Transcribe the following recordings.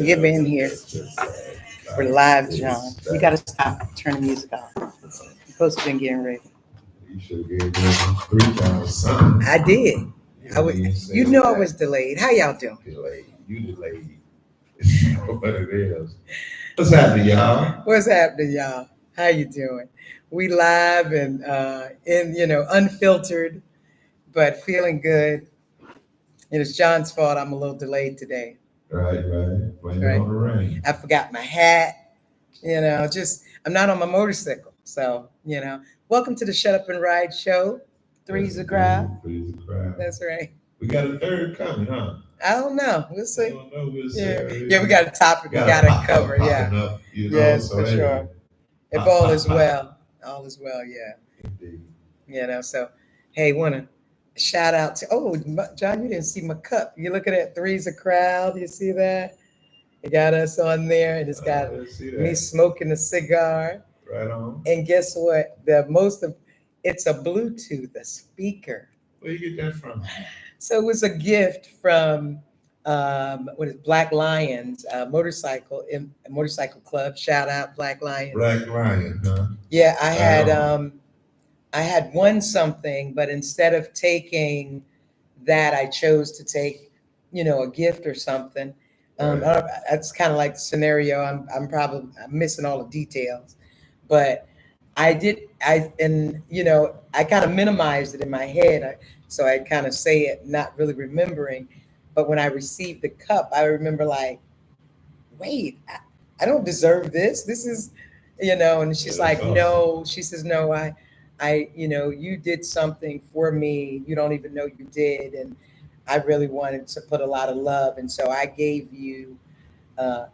Get me in here. We're live, John. You got to stop. Turn the music off. You're supposed to be getting ready. You should have gave me 3 times. I did. You know I was delayed. How y'all doing? Delayed. You delayed. What it is. What's happening, y'all? What's happening, y'all? How you doing? We live and unfiltered, but feeling good. And it's John's fault. I'm a little delayed today. Right. Blame it on the rain. I forgot my hat. I'm not on my motorcycle. So, welcome to the Shut Up and Ride show. 3's a crowd. 3's a crowd. That's right. We got a third coming, huh? I don't know. We'll see. I don't know. We'll see. Yeah, we got a topic we got to cover. Yeah. Up, yes, for sure. If all is well. All is well, yeah. Indeed. So, hey, want to shout out to, John, you didn't see my cup. You look at that 3's a crowd. You see that? It got us on there, and it's got me smoking a cigar. Right on. And guess what? It's a Bluetooth, a speaker. Where you get that from? So it was a gift from Black Lions motorcycle club. Shout out Black Lions. Black Lion, huh? Yeah, I had won something, but instead of taking that, I chose to take, a gift or something. That's kind of like the scenario. I'm missing all the details, but I kind of minimized it in my head. So I kind of say it, not really remembering. But when I received the cup, I remember like, wait, I don't deserve this. This is, and she's like, awesome. No, she says, no, I, you did something for me. You don't even know you did. And I really wanted to put a lot of love. And so I gave you a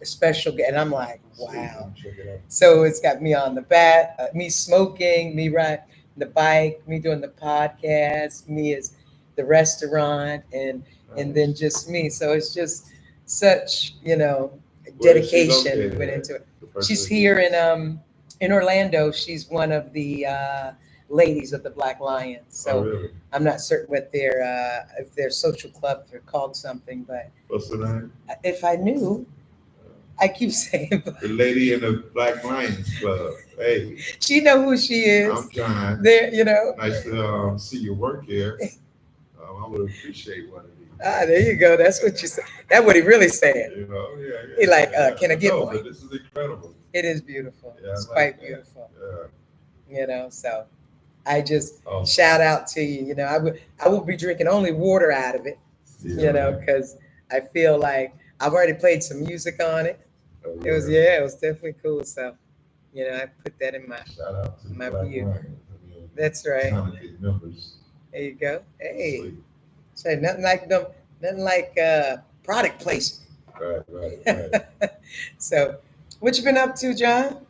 special, and I'm like, wow. So it's got me on the bat, me smoking, me riding the bike, me doing the podcast, me as the restaurant, and then just me. So it's just such, dedication went into it. She's here in Orlando. She's one of the ladies of the Black Lions. So really? I'm not certain what if their social club, they're called something, but what's the name? If I knew, I keep saying. The lady in the Black Lions Club. Hey. She know who she is. I'm John. There, Nice to see your work here. I would appreciate one of these. There you go. That's what you said. That's what he really said. Yeah. He like, can I get one? But this is incredible. It is beautiful. Yeah, it's quite beautiful. Yeah. So I just shout out to you. I will be drinking only water out of it. Yeah, because I feel like I've already played some music on it. Oh, yeah. It was definitely cool. So, I put that in shout out to my Black view. Lions. That's right. Members. There you go. Hey, say nothing like product placement. Right. So, what you been up to, John?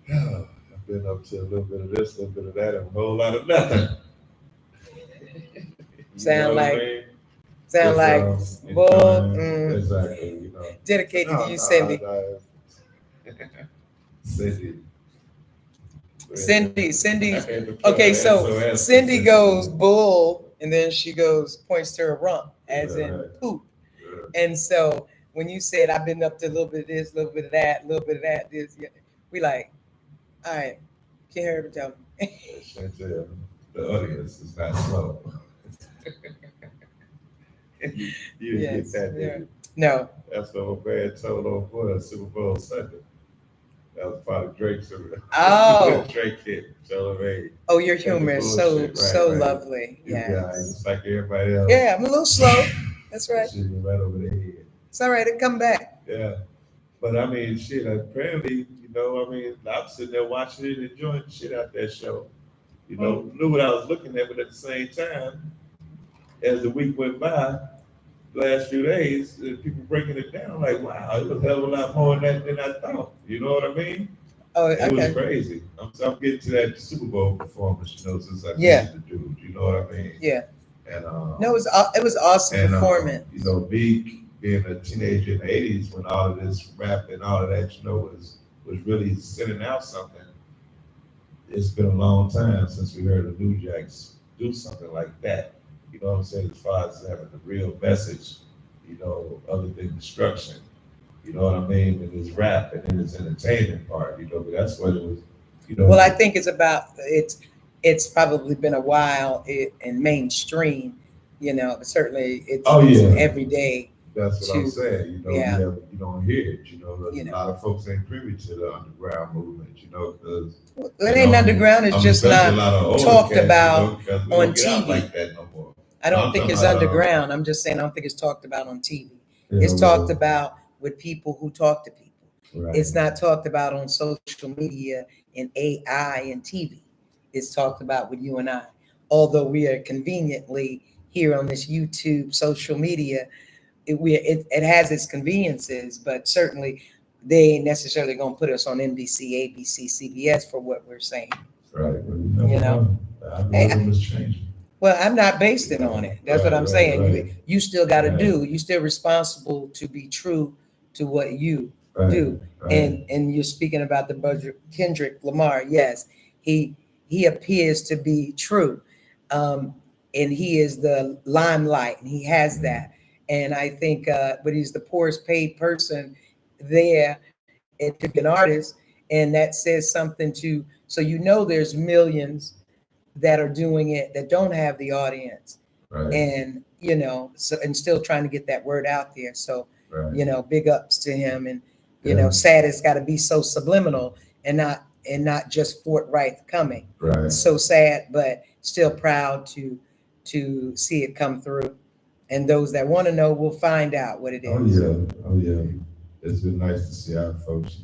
I've been up to a little bit of this, a little bit of that, and a whole lot of nothing. Sound like exactly. Dedicated to you, Cindy. Cindy. Okay, so Cindy goes bull, and then she points to her rump, as in poop. And so when you said I've been up to a little bit of this, a little bit of that, this, we like, all right, can't hear her tell me. The audience is not slow. You didn't get that, did you? No. That's the whole bad told on for Super Bowl Sunday. That was part of Drake's. Drake hit. Oh, your humor is so lovely. Yeah, it's like everybody else. Yeah, I'm a little slow. That's right. Shooting right over the head. It's all right. It'll come back. Yeah. But I mean, shit, apparently, I'm sitting there watching it and enjoying the shit out that show. Knew what I was looking at, but at the same time, as the week went by, the last few days, people breaking it down, like, wow, it was a hell of a lot more than I thought. You know what I mean? Oh, okay. It was crazy. I'm getting to that Super Bowl performance, since I used to do. You know what I mean? Yeah. And no, it was awesome performance. Being a teenager in the '80s when all of this rap and all of that, was really sending out something. It's been a long time since we heard the New Jacks do something like that. You know what I'm saying? As far as having the real message, other than destruction. You know what I mean? And his rap and then his entertainment part, but that's what it was, Well, I think it's probably been a while in mainstream, but certainly Oh it's yeah, every day that's what I'm to saying. yeah, You don't hear it. you A know. lot of folks ain't privy to the underground movement. Because Well, it ain't underground. It's just especially a not lot of older talked cats, about because we on don't get out TV. like that no more. I No, don't I'm think talking it's about underground. I'm just saying I don't think it's talked about on TV. yeah, It's talked well, about with people who talk to people. right, It's not talked about on social media and AI and TV. It's talked about with you and I. Although we are conveniently here on this YouTube social media, it has its conveniences, but certainly they ain't necessarily gonna put us on NBC, ABC, CBS for what we're saying. right. Well, you never You know, know. The algorithm is changing. well, I'm not based it on it. That's what I'm saying. You still got to do. You still responsible to be true to what you do. And you're speaking about the budget, Kendrick Lamar. Yes, he he appears to be true, um, and he is the limelight, and he has that. And I think, but he's the poorest paid person there, and to be an artist, and that says something to. So there's millions that are doing it that don't have the audience, Right. and so, and still trying to get that word out there. So Right. big ups to him. And Yeah. sad it's got to be so subliminal and not just forthright coming. Right. So sad, but still proud to see it come through, and those that want to know will find out what it is. Oh yeah. Oh yeah. It's been nice to see our folks,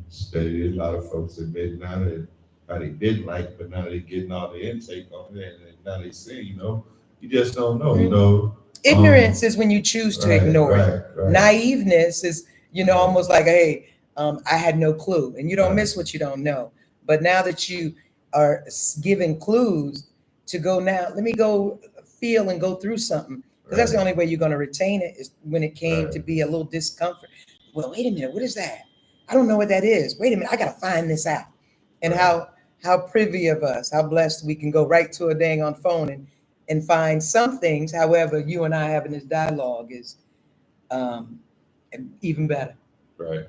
steady. A lot of folks admit now that how they didn't like, but now they're getting all the intake on it, and now they see, you just don't know, Ignorance is when you choose to ignore it. Right. Naiveness is, almost like, hey, I had no clue, and you don't Right. miss what you don't know. But now that you are given clues to go, now let me go feel and go through something, because that's the only way you're going to retain it, is when it came to be a little discomfort. Well, wait a minute, what is that? I don't know what that is. Wait a minute, I got to find this out. And how privy of us, how blessed we can go right to a dang on phone and find some things. However, you and I having this dialogue is um, even better. Right.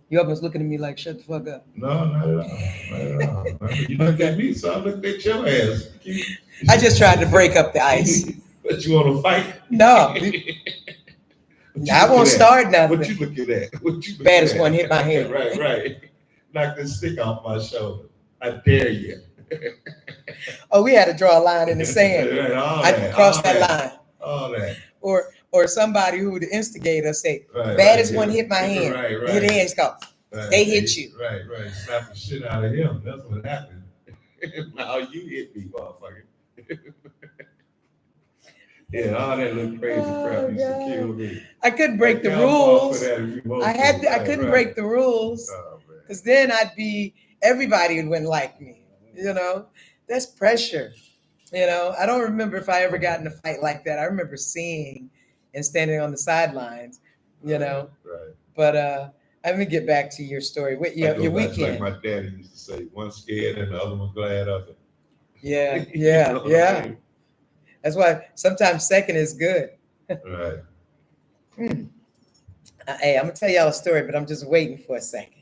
You almost looking at me like, shut the fuck up. No, not at all. Not at all. You looked at me, so I looked at your ass. I just tried to break up the ice. But you want to fight? No. I won't start nothing. What you looking at? Baddest one hit my head. Right. Knock this stick off my shoulder. I dare you. Oh, we had to draw a line in the sand. I crossed that line. All that. Or somebody who would instigate us say, baddest one hit my hand. Right. Hit hands go. They hit you. Right. Slap the shit out of him. That's what happened. Now you hit me, motherfucker. Yeah, all that little crazy crap used to kill me. I couldn't break the rules. I couldn't break the rules, because then everybody wouldn't like me. That's pressure. I don't remember if I ever got in a fight like that. I remember seeing and standing on the sidelines. Right. But let me get back to your story. Your weekend. Like my daddy used to say, one scared and the other one glad of it. Yeah. That's why sometimes second is good. Right. Hey, I'm gonna tell y'all a story, but I'm just waiting for a second.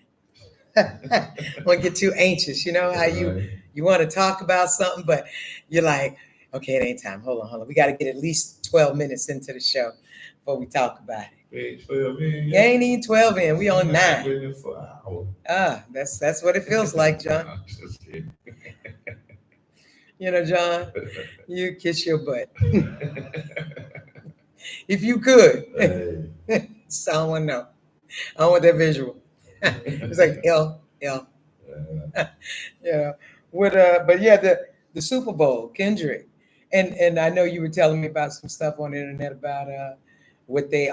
I won't get too anxious. You know how you want to talk about something, but you're like, okay, it ain't time. Hold on. We got to get at least 12 minutes into the show before we talk about it. Ain't 12 in. You ain't even 12 in. We on 9. Waiting for an hour. That's what it feels like, John. I'm just kidding. John, you kiss your butt. If you could. Hey. So I don't want to know. I don't want that visual. It's like L. But yeah, the Super Bowl, Kendrick. And I know you were telling me about some stuff on the internet about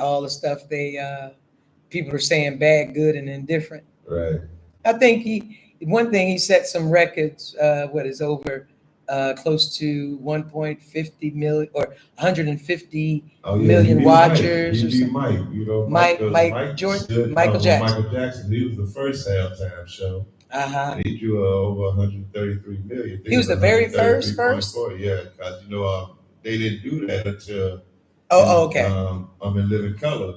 all the stuff people are saying bad, good, and indifferent. Right. I think one thing he set some records, over close to 1.50 million or 150 million watchers. Michael Jackson. Michael Jackson. He was the first halftime show. He drew over 133 million. He was the very first. Yeah, because they didn't do that until okay. I'm in Living Color.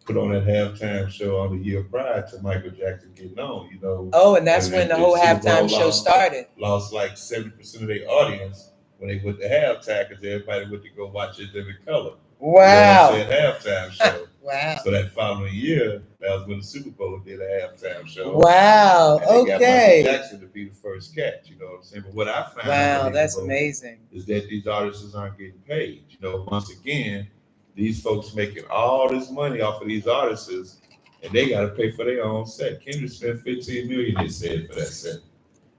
put on that halftime show on the year prior to Michael Jackson getting on, you know. Oh, and that's when the whole halftime show started. Lost like 70% of their audience when they went to halftime because everybody went to go watch it in color. Wow. You know what I'm saying? Halftime show. Wow. So that following year, that was when the Super Bowl did a halftime show. Wow. And they got Okay. Michael Jackson to be the first catch, you know what I'm saying? But what I found wow, that's amazing. is that these artists aren't getting paid. You know, once again, these folks making all this money off of these artists, and they got to pay for their own set. Kendrick spent $15 million, they said, for that set.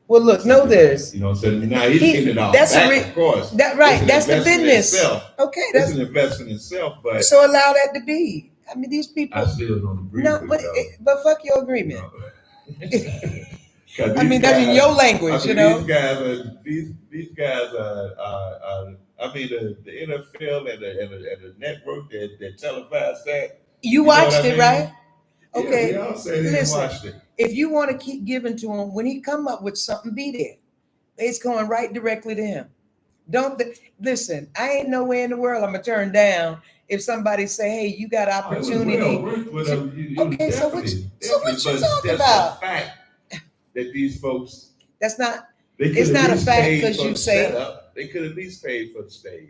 Well, look, know this. You know what I'm saying? Now he's getting it all that's back, of course. That right. That's the business. Okay, that's an investment in itself. But so allow that to be. I mean, these people. I still don't agree. No, but fuck your agreement. No. I mean, that's in your language, you know. These guys are I mean, the NFL and the network that televised that. You watched it, right? Okay. Yeah, we all said they watched it. If you want to keep giving to him, when he come up with something, be there. It's going right directly to him. Listen. I ain't nowhere in the world I'm gonna turn down if somebody say, "Hey, you got opportunity." Okay, so what you talking about? The fact that these folks. That's not. It's not a fact because you say they could at least pay for the stage.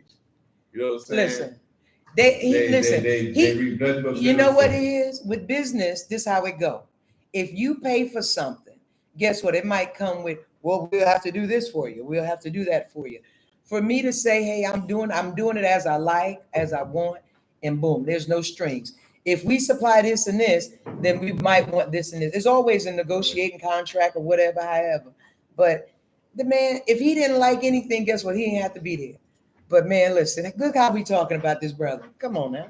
You know what I'm saying? Listen. You know what it is with business. This how it go. If you pay for something, guess what? It might come with, well, we'll have to do this for you. We'll have to do that for you. For me to say, hey, I'm doing it as I like, as I want, and boom, there's no strings. If we supply this and this, then we might want this and this. There's always a negotiating contract or whatever, however. But the man, if he didn't like anything, guess what? He didn't have to be there. But man, listen, look how we talking about this brother. Come on now.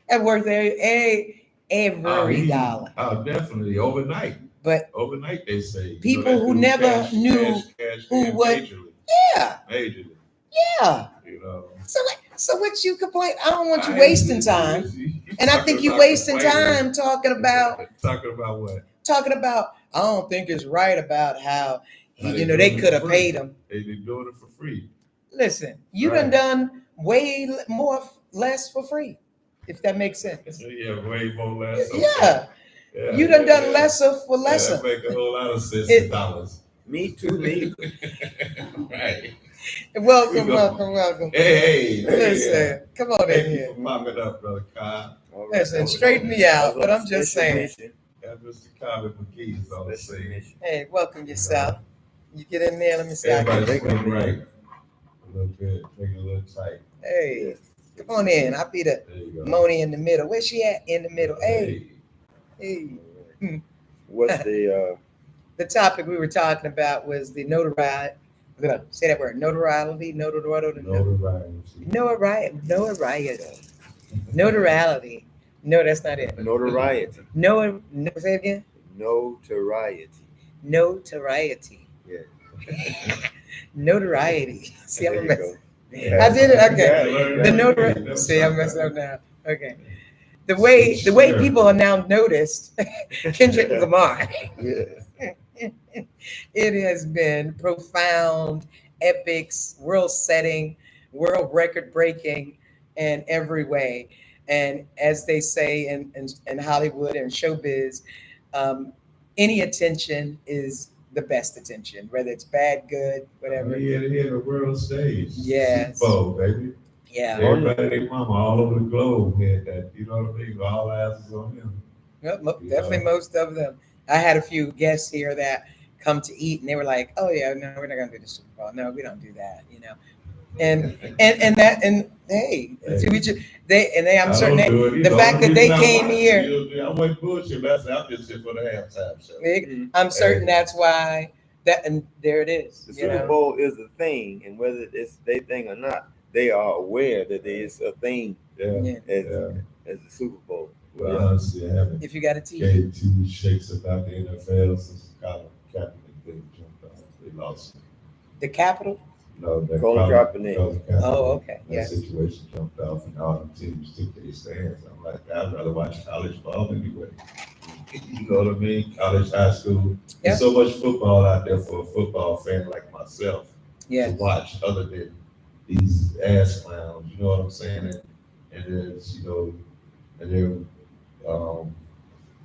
That worth every dollar. Oh, definitely. Overnight. But overnight, they say. People who never knew who what. Yeah. Majorly. Yeah. You know. So what you complain? I don't want you wasting time. And I think you're wasting time talking about what? Talking about, I don't think it's right about how they could have paid him. They've been doing it for free. Listen, you done way less for free, if that makes sense. Yeah, way more less. Okay. Yeah. You done lesser for lesser. That make a whole lot of sense in dollars. Me too. Right. Welcome. Hey. Listen, come on in here. Thank you for popping up, brother Kyle. Listen, straighten me out, but I'm just saying. That Mr. Carver McGee is all the same. Hey, welcome yourself. You get in there, let me see. Everybody's right. A little bit, make it a little tight. Hey, come on in. I'll be the Moni in the middle. Where's she at? In the middle. Hey. What's the topic we were talking about was the notoriety. We're gonna say that word. Notoriety. Notoriety. No, that's not it. Notoriety. No, say it again. Notoriety. Yeah. Notoriety. See, I'm messing. Yeah. I did it. Okay. The notoriety. See, I'm messing up now. Okay. The way people are now noticed, Kendrick Lamar. Yeah. It has been profound, epics, world-setting, world record-breaking in every way. And as they say in Hollywood and showbiz, any attention is the best attention, whether it's bad, good, whatever. He had a world stage. Yes. Super Bowl, baby. Yeah. Everybody, their mama all over the globe had that. You know what I mean? All eyes is on him. Yep, definitely most of them. I had a few guests here that come to eat, and they were like, "Oh yeah, no, we're not gonna do the Super Bowl. No, we don't do that." And hey, I'm certain the fact that they came here. I wasn't bullshit. I'm just here for the halftime show. I'm certain that's why and there it is. The Super Bowl is a thing, and whether it's their thing or not, they are aware that there is a thing as the Super Bowl. Well, honestly, I haven't. If you got a TV. Gave two shakes about the NFL since Colin Kaepernick jumped off. They lost. The Capitol? No, the Colin Kaepernick. Oh, okay. That situation jumped off, and all the teams took their stands. I'm like, I'd rather watch college ball anyway. You know what I mean? College, high school. Yeah. There's so much football out there for a football fan like myself to watch, other than these ass clowns. You know what I'm saying? And there's, and they're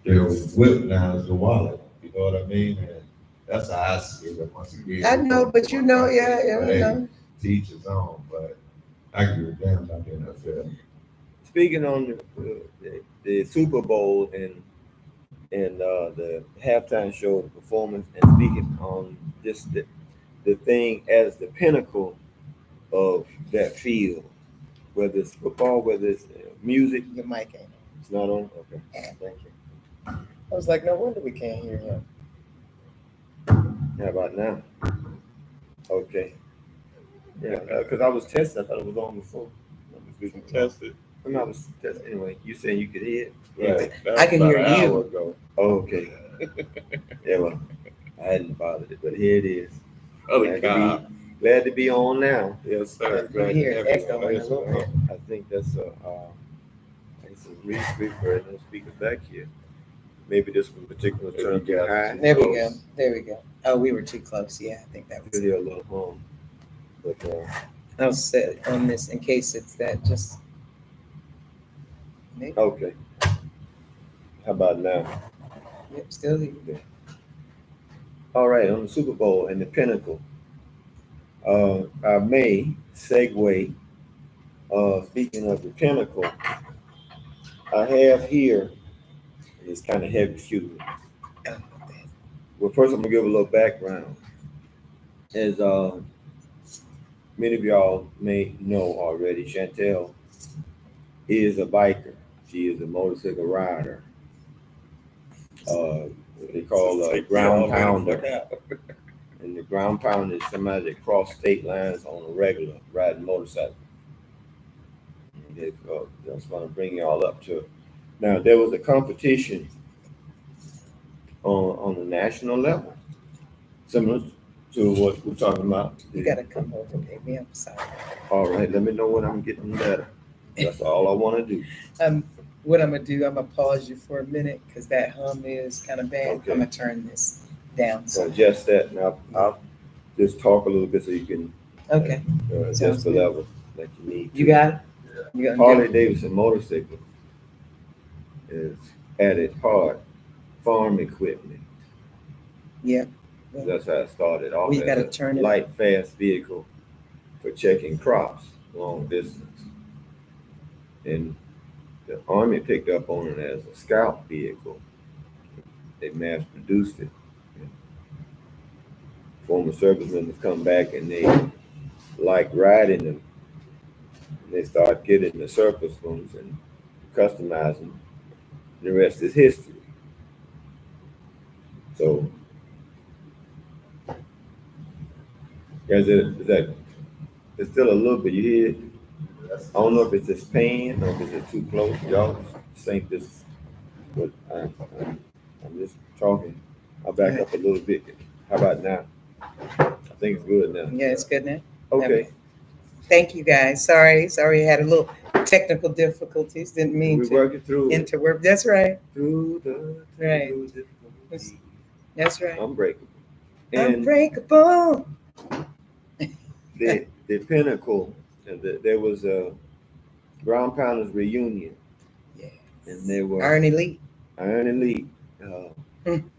their whip now is the wallet. You know what I mean? And that's how I see it. Once again, I know, but you know, yeah, you know. Teach his own, but I give a damn about the NFL. Speaking on the Super Bowl and the halftime show, the performance, and speaking on just the thing as the pinnacle of that field, whether it's football, whether it's music. Your mic ain't on. It's not on? Okay. Thank you. I was like, no wonder we can't hear him. How about now? Okay. Yeah, because I was testing. I thought it was on before. You can test it. I was testing. Anyway, you saying you could hear it? Right. I can hear you. Ago. Oh, okay. Yeah, well, I hadn't bothered it, but here it is. Glad to be on now. Yes, sir. You hear it echoing a little bit. I think that's a reverb. No speakers back here. Maybe this one particular turn up high. There we go. There we go. Oh, we were too close. Yeah, I think that was. Really a little home, but I'll set on this in case it's that. Just. Maybe. Okay. How about now? Yep, still here. All right, on the Super Bowl and the pinnacle. I may segue. Speaking of the pinnacle, I have here. It's kind of heavy, excuse me. Well, first I'm gonna give a little background. As many of y'all may know already, Chantel is a biker. She is a motorcycle rider. What they call a ground pounder. And the ground pounder is somebody that cross state lines on a regular riding motorcycle. That's going to bring y'all up to. Now, there was a competition on the national level, similar to what we're talking about. You got to come over, baby. I'm sorry. All right, let me know when I'm getting better. That's all I want to do. What I'm going to do, I'm going to pause you for a minute because that hum is kind of bad. Okay. I'm going to turn this down. So adjust that, and I'll just talk a little bit so you can adjust the level that you need. You got it? You Harley Davidson motorcycle is at its heart farm equipment. Yeah. That's how it started off. You got to turn it. Light, fast vehicle for checking crops long distance. And the Army picked up on it as a scout vehicle. They mass produced it. Former servicemen have come back and they like riding them. They start getting the surplus ones and customizing. The rest is history. So, it's still a little bit. You hear it? I don't know if it's just pan or if it's too close. Y'all think this, but I'm just talking. I'll back up a little bit. How about now? I think it's good now. Yeah, it's good now. Okay. Thank you, guys. Sorry, I had a little technical difficulties. Didn't mean We're to working through interrupt. That's right. Through the difficulties. That's right. Unbreakable. And Unbreakable. the pinnacle. There was a Ground Pounders reunion. Yeah. And they were Iron Elite.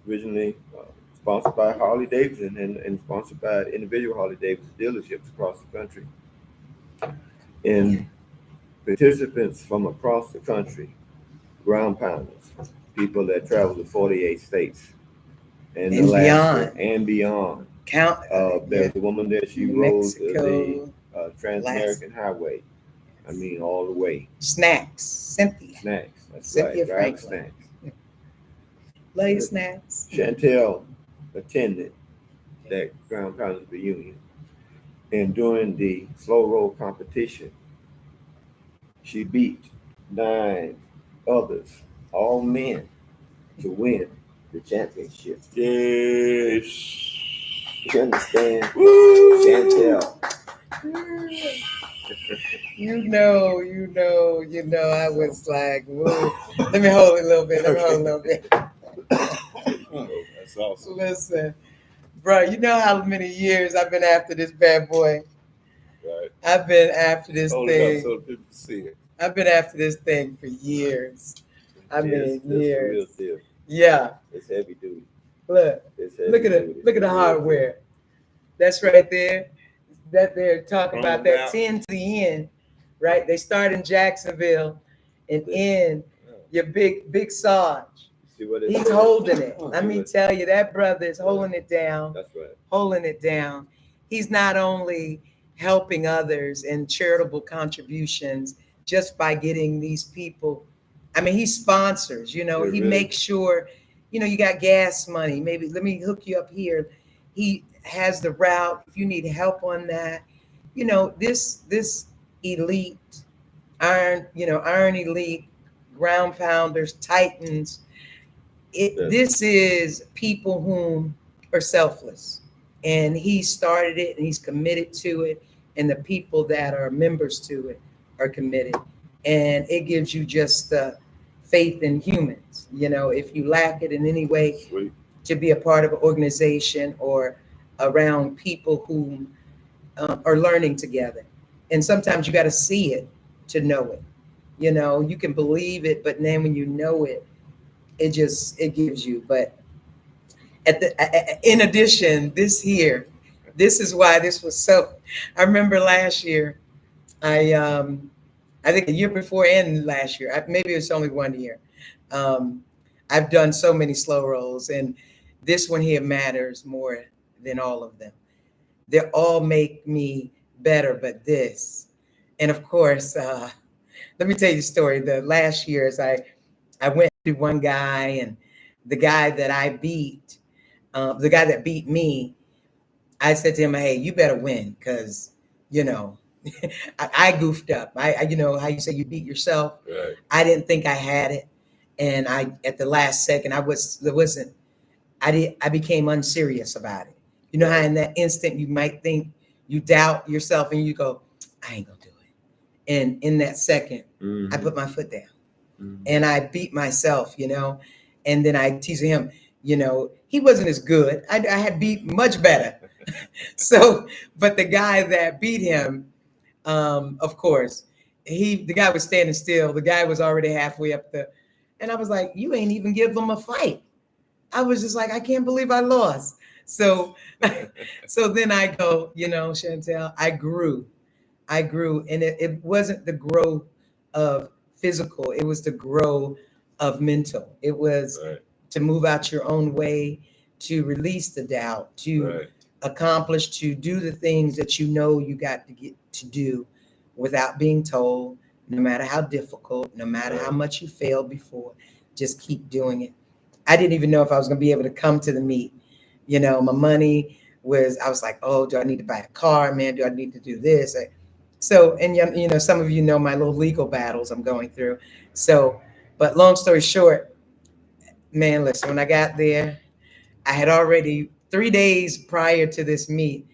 Originally sponsored by Harley Davidson and sponsored by individual Harley Davidson dealerships across the country. And participants from across the country, ground pounders, people that travel to 48 states and Alaska beyond. And beyond. There's a woman there, she rode the Trans-American Highway. I mean, all the way. Cynthia. Snacks. That's Cynthia right. Franklin. Snacks. Love your snacks. Chantel attended that Ground Pounders reunion. And during the slow roll competition, she beat 9 others, all men, to win the championship. Yes. You understand? Woo! Chantel. You know, I was like, whoa. Let me hold it a little bit. That's awesome. Listen, bro, you know how many years I've been after this bad boy? Right. I've been after this thing. So people see it. I've been after this thing for years. I mean, years. Yeah. It's heavy duty. Look, It's heavy look at duty. it. Look at the hardware. That's right there. That they're talking about Chromed that out. 10 to the end, right? They start in Jacksonville and end your big Sarge. See what it He's says? holding it. See Let me what- tell you, that brother is holding it down, That's right. holding it down. He's not only helping others in charitable contributions just by getting these people. I mean, he sponsors, he Really? makes sure, you got gas money. Maybe let me hook you up here. He has the route. If you need help on that, this elite iron elite, ground pounders, titans. Yes. This is people whom are selfless, and he started it, and he's committed to it, and the people that are members to it are committed, and it gives you just faith in humans. If you lack it in any way, Sweet. to be a part of an organization or around people who are learning together, and sometimes you got to see it to know it. You can believe it, but then when you know it, it gives you. But in addition, this is why this was so. I remember last year, I think the year before and last year, maybe it's only 1 year. Um, I've done so many slow rolls, and this one here matters more than all of them. They all make me better, but this, and of course, let me tell you the story. The last year, as I went to one guy, and the guy that I beat, the guy that beat me, I said to him, "Hey, you better win, because you know." I goofed up. You know how you say you beat yourself. Right. I didn't think I had it, and at the last second, there wasn't. I became unserious about it. You know how in that instant you might think you doubt yourself, and you go, "I ain't gonna do it." And in that second, I put my foot down, and I beat myself. And then I teased him. He wasn't as good. I had beat much better. So, but the guy that beat him, of course, the guy was standing still. The guy was already halfway up and I was like, "You ain't even give them a fight." I was just like, "I can't believe I lost." So, so then I go, Chantel, I grew, and it wasn't the growth of physical; it was the growth of mental. It was Right. to move out your own way, to release the doubt, to Right. accomplish, to do the things that you got to get to do without being told, no matter how difficult, no matter how much you failed before, just keep doing it. I didn't even know if I was going to be able to come to the meet. My money I was like, "Oh, do I need to buy a car, man? Do I need to do this?" So, and some of you know my little legal battles I'm going through. So, but long story short, man, listen, when I got there, I had already 3 days prior to this meet,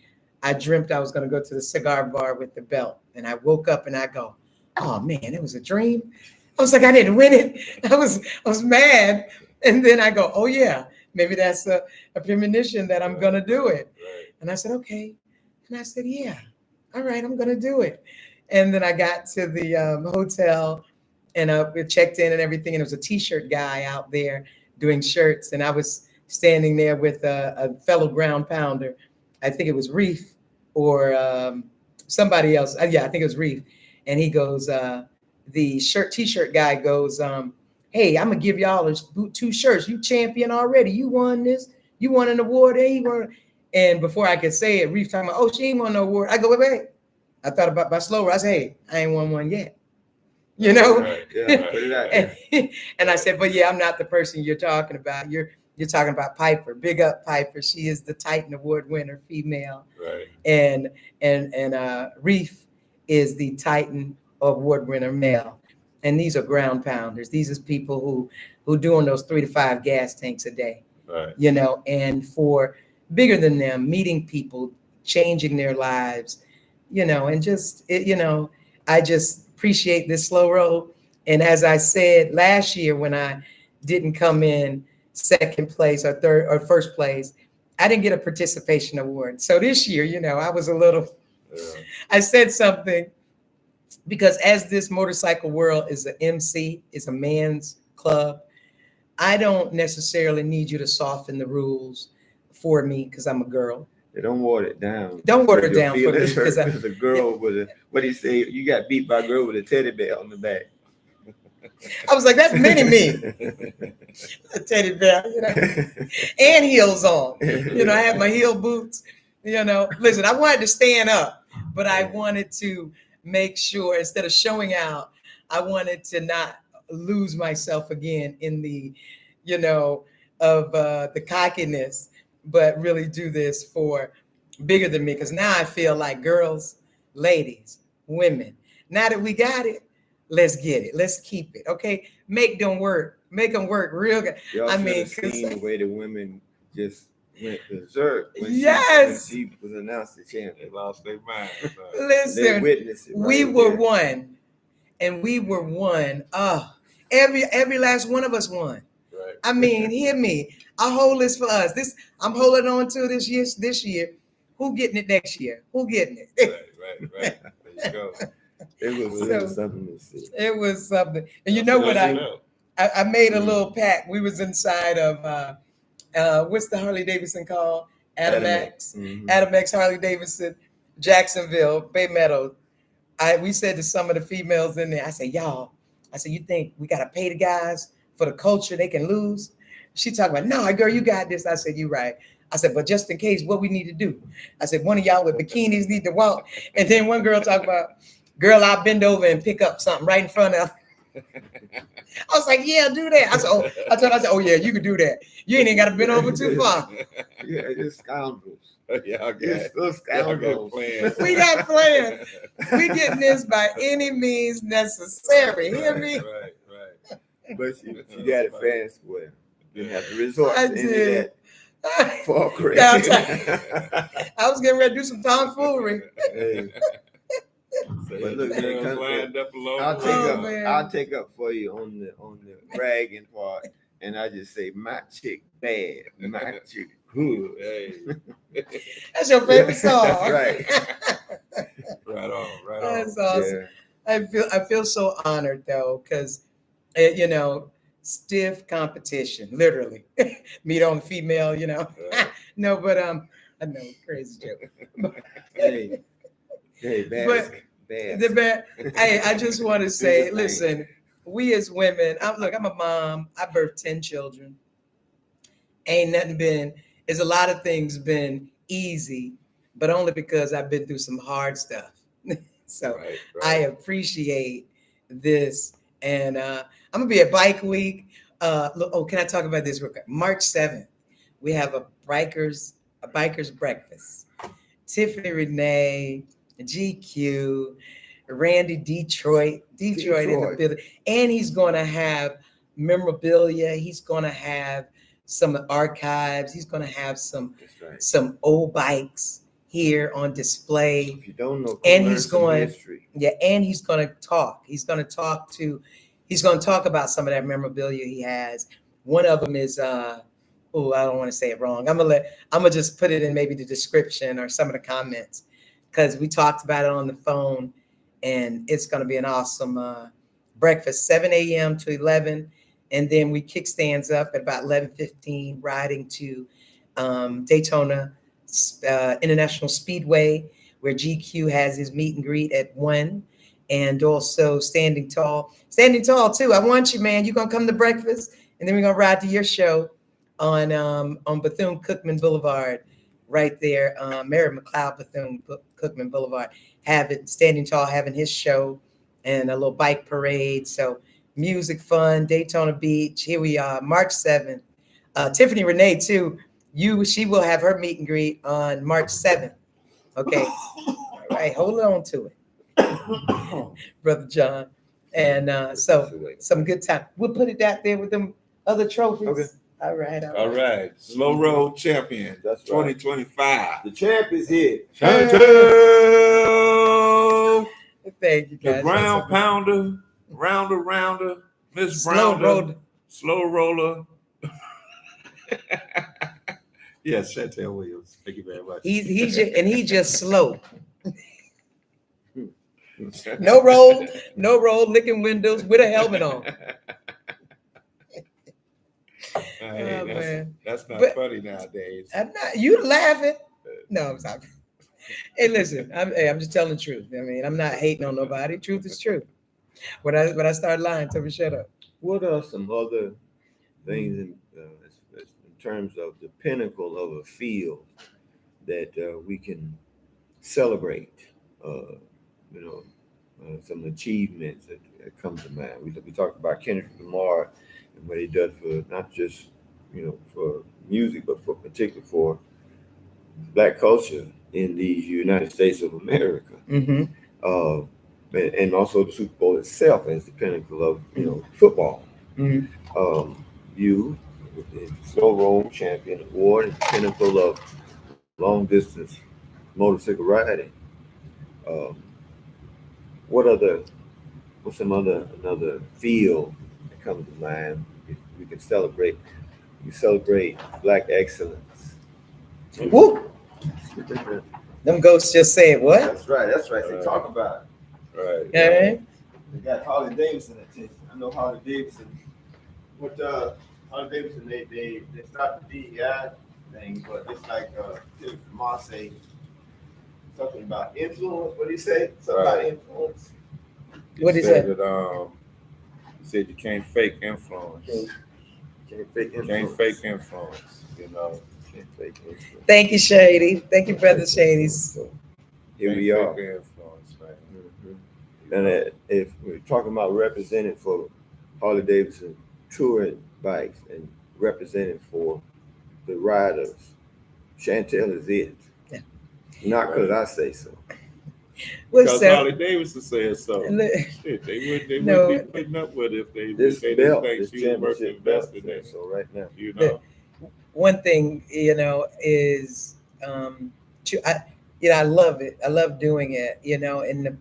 I dreamt I was going to go to the cigar bar with the belt. And I woke up and I go, "Oh man, it was a dream." I was like, I didn't win it. I was mad. And then I go, "Oh yeah, maybe that's a premonition that I'm going to do it." Right. And I said, "Okay." And I said, "Yeah, all right, I'm going to do it." And then I got to the hotel, and we checked in and everything. And there was a t-shirt guy out there doing shirts. And I was standing there with a fellow ground pounder. I think it was Reef or somebody else. Yeah, I think it was Reef. And he goes, the t-shirt guy goes, "Hey, I'm gonna give y'all two shirts. You champion already. You won this. You won an award. Hey, you won." And before I could say it, Reef talking about, "Oh, she ain't won no award." I go, "Wait. I thought about my slower." I said, "Hey, I ain't won one yet." Right. Yeah. Put it out there. And I said, "But yeah, I'm not the person you're talking about. You're talking about Piper. Big up Piper. She is the Titan Award winner, female. Right. And Reef is the Titan Award winner, male. And these are ground pounders. These are people who doing those 3 to 5 gas tanks a day. Right. And for bigger than them, meeting people, changing their lives, and just I just appreciate this slow roll. And as I said last year, when I didn't come in second place or third or first place, I didn't get a participation award. So this year, I was a little, I said something, because as this motorcycle world is a MC, is a man's club, I don't necessarily need you to soften the rules for me because I'm a girl. They don't water it down. Don't water it Your down for me feelings hurt because a girl with a, what do you say? You got beat by a girl with a teddy bear on the back. I was like, that's mini me, a teddy bear, and heels on. I had my heel boots. Listen, I wanted to stand up, but I wanted to make sure instead of showing out, I wanted to not lose myself again in the, of the cockiness, but really do this for bigger than me. Because now I feel like girls, ladies, women, now that we got it, let's get it. Let's keep it. Okay. Make them work real good. Y'all I should mean, have seen the way the women just went berserk when yes, she was announced the champion. They lost their mind. Listen, they witnessed it. We were one, and we were one. Every last one of us won. Right. I mean, hear me. I hold this for us. This I'm holding on to this year. Who getting it next year? Who getting it? Right. There you go. It was something to see. It was something. And you know what I made a little pack. We was inside of what's the Harley Davidson called? Adamax. Adamax Harley Davidson, Jacksonville, Bay Meadow. We said to some of the females in there, I said, y'all, you think we gotta pay the guys for the culture they can lose? She talking about, no, girl, you got this. I said, you right. I said, but just in case, what we need to do? I said, one of y'all with bikinis need to walk. And then one girl talked about, girl, I'll bend over and pick up something right in front of. I was like, yeah, do that. I said, oh yeah, you can do that. You ain't got to bend over too far. Yeah, it's scoundrels. Yeah, it's scoundrels. We got plans. We getting this by any means necessary. Hear me? Right. But you got it fair and square. You have to resort to any of that. For I was getting ready to do some tomfoolery. Hey. But look, man, I'll take up for you on the bragging part, and I just say my chick bad, my chick good. Hey. That's your favorite song. That's right. Right on. That's awesome. Yeah. I feel so honored though, because stiff competition, literally. Meet on the female, Right. No, but I know, crazy joke. Hey, bad. Hey, I just want to say, listen, we as women, I'm a mom. I birthed 10 children. Ain't nothing been, there's a lot of things been easy, but only because I've been through some hard stuff. So right. I appreciate this. And I'm going to be at Bike Week. Can I talk about this real quick? March 7th, we have a biker's breakfast. Tiffany Renee, GQ, Randy Detroit in the building. And he's going to have memorabilia. He's going to have some archives. He's going to have some old bikes here on display. If you don't know, and he's going to talk. He's going to talk about some of that memorabilia he has. One of them is I don't want to say it wrong. I'm gonna just put it in maybe the description or some of the comments, because we talked about it on the phone, and it's going to be an awesome breakfast, 7 a.m. to 11. And then we kickstands up at about 11:15, riding to Daytona International Speedway, where GQ has his meet and greet at 1. And also Standing Tall too. I want you, man. You're going to come to breakfast, and then we're going to ride to your show on Bethune-Cookman Boulevard, right there, Mary McLeod Bethune-Cookman Boulevard. Standing Tall having his show and a little bike parade. So music, fun, Daytona Beach. Here we are, March 7th. Tiffany Renee too. She will have her meet and greet on March 7th. Okay. All right, hold on to it, Brother John. And so some good time. We'll put it out there with them other trophies. Okay. All right. Slow Road Champion. That's 2025. The champ is here. Thank you, guys. The Ground Pounder, Rounder, Miss Brown, Slow Roller. Yes, Chantel Williams. Thank you very much. He's just slow. No roll, licking windows with a helmet on. Hey, Oh, man. that's not But funny nowadays. I'm not. You laughing? No, I'm sorry. Hey, listen. I'm just telling the truth. I mean, I'm not hating on nobody. Truth is truth. When I start lying, tell me shut up. What are some other things in terms of the pinnacle of a field that we can celebrate? Uh, you know, some achievements that come to mind. We talked about Kendrick Lamar and what he does for not just for music, but for particular for black culture in the United States of America. Mm-hmm. Uh, and also the Super Bowl itself as the pinnacle of football. Mm-hmm. You, the slow roll champion award, and the pinnacle of long distance motorcycle riding. Um, what what's another field that comes to mind? We can celebrate. We celebrate black excellence. Whoop! Them ghosts just said what? That's right. That's right. They talk about Right. Yeah. They got Harley Davidson attention. I know Harley Davidson. What Harley Davidson they start the DEI thing, but it's like Philip Marseille something about influence. What do you say? Something about influence. What is that? He said you can't fake influence. Can't fake influence. Can't fake influence. Can't fake influence. Thank you, Shady. Thank you, brother Shady. So here Can't we are. fake influence, man. Mm-hmm. And if we're talking about representing for Harley Davidson touring bikes and representing for the riders, Chantel is it. Yeah. Not because I say so. Because Harley Davidson said so. Shit, they wouldn't be putting up with it if they This didn't belt, think this she was worth championship belt. investing in. So right now, One thing, is, I love it. I love doing it, and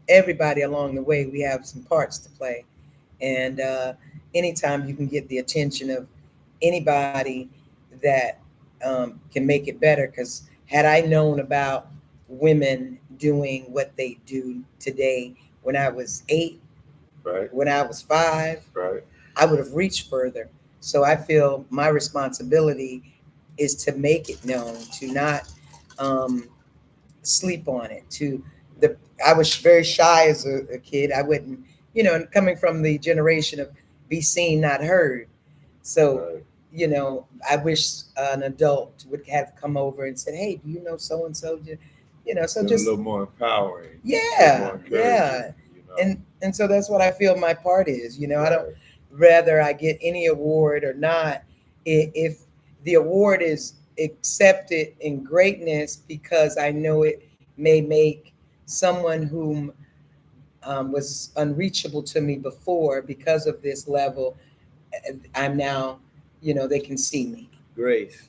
everybody along the way, we have some parts to play. And anytime you can get the attention of anybody that can make it better, because had I known about women doing what they do today when I was 8, right, when I was 5, right, I would have reached further. So I feel my responsibility is to make it known, to not sleep on it. I was very shy as a kid. I wouldn't, coming from the generation of be seen, not heard. So, right. I wish an adult would have come over and said, "Hey, do you know so and so?" So Been just a little more empowering. yeah, yeah. And so that's what I feel my part is. I don't, whether I get any award or not, if the award is accepted in greatness because I know it may make someone whom was unreachable to me before because of this level, I'm now, they can see me. Grace.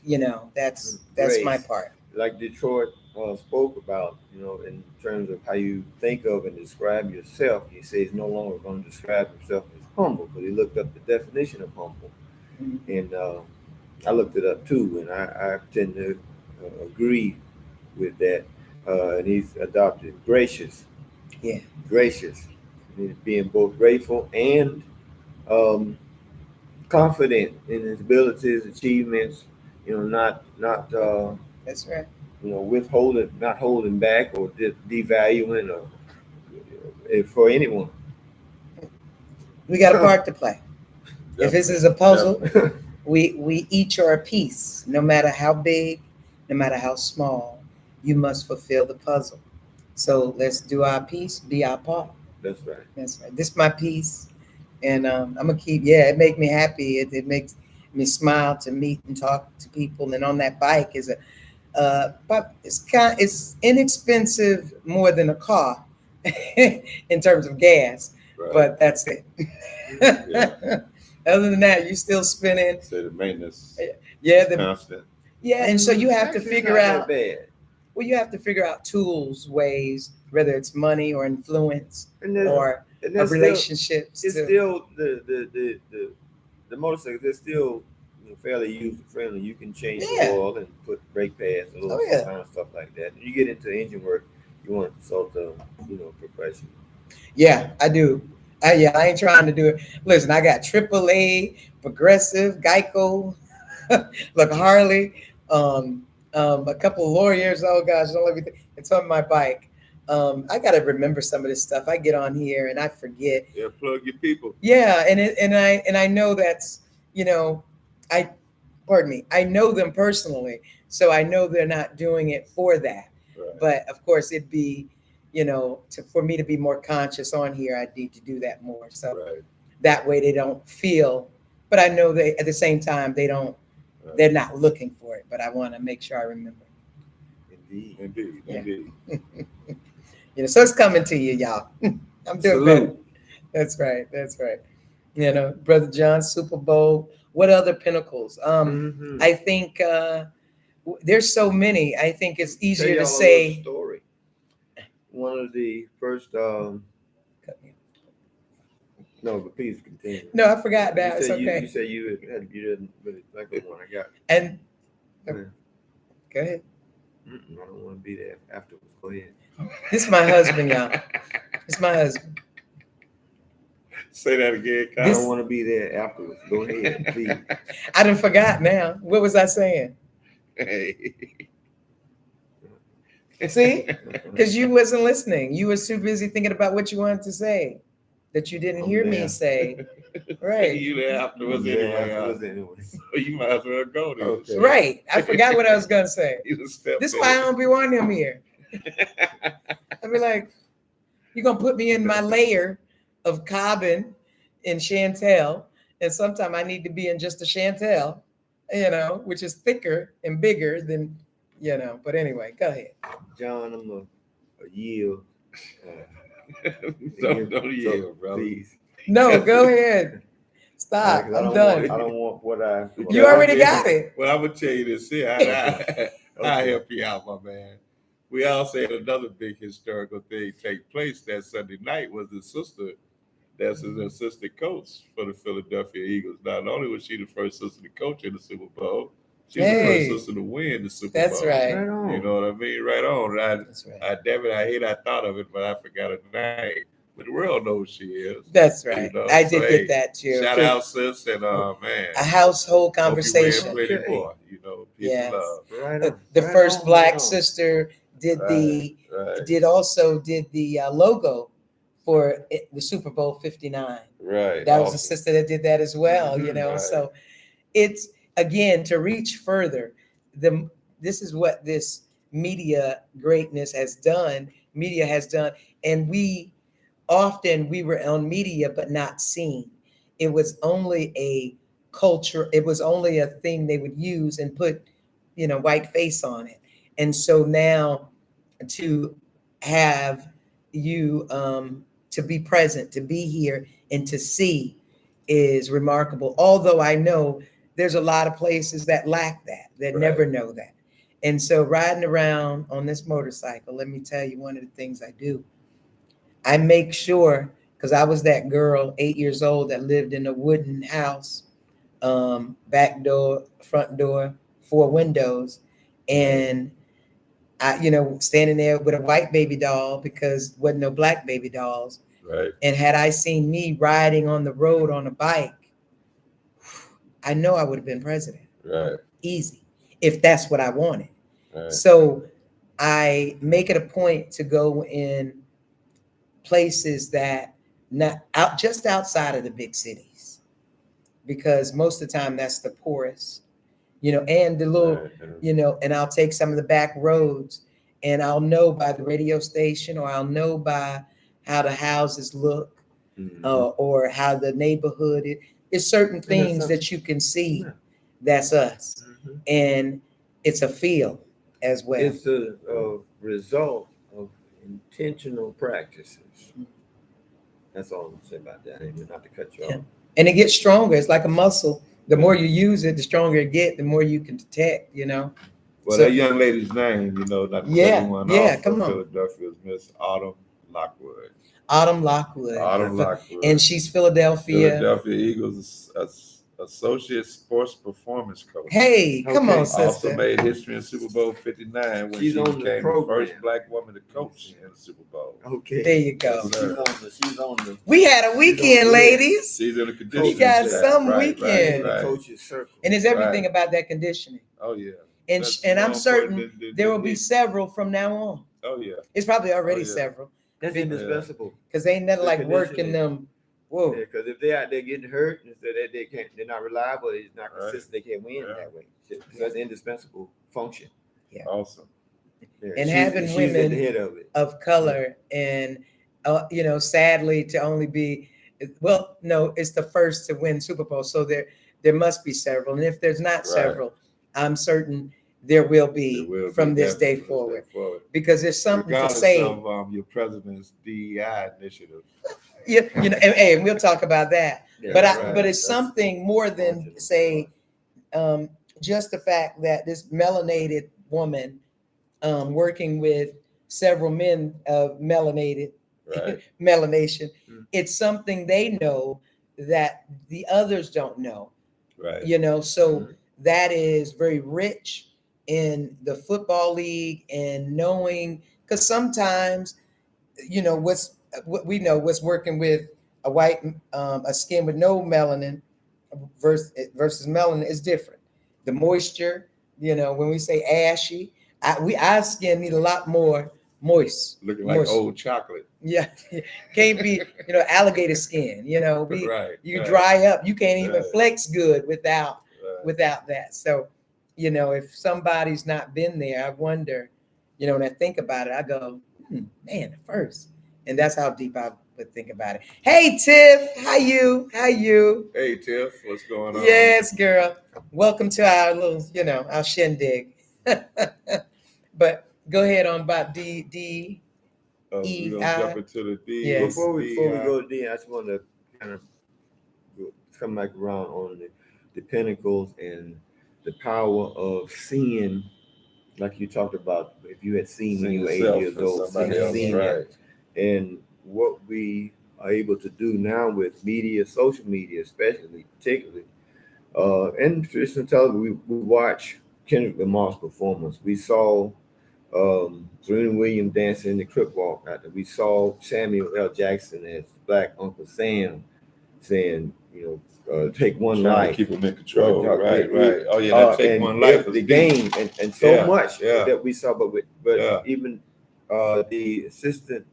That's Grace. my part. Like Detroit spoke about, in terms of how you think of and describe yourself. He says he's no longer going to describe himself as humble, but he looked up the definition of humble. Mm-hmm. And I looked it up too, and I tend to agree with that. And he's adopted gracious. Yeah. Gracious. Being both grateful and confident in his abilities, achievements, not That's right. withholding, not holding back or devaluing or for anyone. We got a part to play. If this is a puzzle, we each are a piece. No matter how big, no matter how small, you must fulfill the puzzle. So let's do our piece, be our part. That's right. That's right. This is my piece, and I'm gonna keep. Yeah, it makes me happy. It makes me smile to meet and talk to people. And on that bike is but it's inexpensive more than a car in terms of gas. Right. But that's it. Yeah. Other than that, you still spinning. So the maintenance Yeah, constant. yeah, and so you have to figure out. Bad. Well, you have to figure out tools, ways, whether it's money or influence or relationships. It's still the motorcycles. They're still fairly user friendly. You can change the oil and put brake pads and little kind of stuff like that. You get into engine work, you want to consult a professional. Yeah, I do. I ain't trying to do it. Listen, I got AAA Progressive, Geico, look, Harley, a couple of lawyers. Oh gosh, don't let me think. It's on my bike. I got to remember some of this stuff. I get on here and I forget. Yeah, plug your people. Yeah, and I know that's, you know, I pardon me, I know them personally, so I know they're not doing it for that. Right. But of course, it'd be, you know, for me to be more conscious on here, I need to do that more. So Right. that way they don't feel. But I know they at the same time they don't. Right. They're not looking for it. But I want to make sure I remember. Indeed. Yeah. Indeed. You know, so it's coming to you, y'all. I'm doing Salute. better. That's right. That's right. You know, Brother John, Super Bowl. What other pinnacles? Mhm. I think there's so many. I think it's Tell easier y'all to a say. little story. One of the first, no, but please continue. No, I forgot that. You It's said okay. you said you didn't really like the one I got. And Yeah. go ahead. I don't want to be there afterwards. Go ahead. This is my husband, y'all. It's my husband. Say that again, I Kyle. don't want to be there afterwards. Go ahead, please. I done forgot now. What was I saying? Hey. See? Because you wasn't listening. You was too busy thinking about what you wanted to say that you didn't I'm hear me there. say. Say Right. you there afterwards Yeah, anyway. afterwards anyway. So you might as well go there. Okay. Right. I forgot what I was gonna say. You just step This is in. why I don't be wanting him here. I be like, you're gonna put me in my layer of Cobbin and Chantel, and sometimes I need to be in just a Chantel, you know, which is thicker and bigger than, you know. But anyway, go ahead. John, I'm a yield. Don't yield, brother. Please. No, go ahead. Stop. 'Cause I I'm don't done. Want, I don't want what I. You already got it. Well, I'm gonna tell you this here. I help you out, my man. We all said another big historical thing take place that Sunday night was the sister that's an assistant coach for the Philadelphia Eagles. Not only was she the first sister to coach in the Super Bowl, she was the Hey. first sister to win the Super That's Bowl. right. Right on. You know what I mean? Right on. That's right. Damn it, I hate I thought of it, but I forgot her name. But the world knows who she is. That's right. You know, I so, did hey, get that too. Shout out, sis, and man. A household Hope you conversation. win plenty Okay. more. You know, peace Yes. and love. Right The, on. the Right first on, black right on. sister did Right. did the logo for the Super Bowl 59. Right. That was a Awesome. sister that did that as well, you Mhm. know. Right. So it's again to reach further. This is what this media greatness has done. Media has done, and we were on media but not seen. It was only a culture. It was only a thing they would use and put, you know, white face on it. And so now to have you to be present, to be here, and to see is remarkable. Although I know there's a lot of places that lack that, that Right. never know that. And so riding around on this motorcycle, let me tell you one of the things I do. I make sure, because I was that girl, 8 years old, that lived in a wooden house, back door, front door, 4 windows, and I, you know, standing there with a white baby doll because wasn't no black baby dolls. Right. And had I seen me riding on the road on a bike, I know I would have been president. Right. Easy, if that's what I wanted. Right. So I make it a point to go in places that not out just outside of the big cities, because most of the time that's the poorest, you know, and the little, Right. you know, and I'll take some of the back roads and I'll know by the radio station, or I'll know by how the houses look, Mhm. or how the neighborhood is. There's certain things something. that you can see. Yeah. That's us. Mhm. And it's a feel as well. It's a result of intentional practices. That's all I'm gonna say about that. I didn't mean not to cut you off. And it gets stronger. It's like a muscle. The more you use it, the stronger it get, the more you can detect, you know. Well, So- that young lady's name, you know, not to Yeah, cut anyone yeah, off, come from on. Philadelphia is Miss Autumn Lockwood. Autumn Lockwood. Autumn Lockwood. And she's Philadelphia. Philadelphia Eagles associate sports performance coach. Hey, come Okay. on, Also sister. made history in Super Bowl 59 when She's she on the became the program. first black woman to coach in the Super Bowl. Okay. There you go. Yes, sir. She's on the We had a She's on weekend, the ladies. She's in the conditioning We got staff. some Right, weekend. Right, right. coach's circle. And it's everything Right. about that conditioning. Oh yeah. And That's and I'm more certain important than there will be heat. several from now on. Oh yeah. It's probably already Oh, yeah. several. That's Yeah. indispensable. Because ain't nothing The like working conditioning. them. Whoa. Because if they're out there getting hurt, instead that they're not reliable, it's not Right. consistent, they can't win Yeah. that way. So that's indispensable function. Awesome. Yeah, And she's- having she's women at the head of it. Of color and sadly to only be, well, no, it's the first to win Super Bowl, so there must be several, and if there's not Right. several, I'm certain there will be It will from be this day definitely forward, because there's something regardless to say. of your president's DEI initiative. And we'll talk about that. Yeah, but right. but it's That's something more than marginal. say just the fact that this melanated woman working with several men of melanated Right. melanation. Mm. It's something they know that the others don't know, Right. so Mhm. that is very rich in the football league, and knowing, because sometimes what we know, what's working with a white a skin with no melanin versus melanin is different. The moisture, when we say ashy, our skin need a lot more moist. Looking like moisture. old chocolate. Yeah, can't be alligator skin. Right. You right. dry up. You can't even Right. flex good without Right. that. So, if somebody's not been there, I wonder, when I think about it, I go, man, the first, and that's how deep I would think about it. Hey, Tiff, how you? Hey Tiff, what's going on? Yes, girl. Welcome to our little, our shindig. But go ahead on about D. We're gonna jump into the D. Yes. Before we DEI. go to D, I just want to kind of come back around on the pinnacles and the power of seeing, like you talked about, if you had seen when you were 8 yourself years or old, somebody else, seeing right. that. And what we are able to do now with media, social media, particularly, and traditional television, we watch Kendrick Lamar's performance. We saw Serena Williams dancing in the crip walk out there. We saw Samuel L. Jackson as Black Uncle Sam saying, take one Trying life. to keep them in control. Yeah, Right. yeah. Right. Oh yeah, that take and one life. the is game and so Yeah, much yeah. that we saw, but Yeah. even the assistant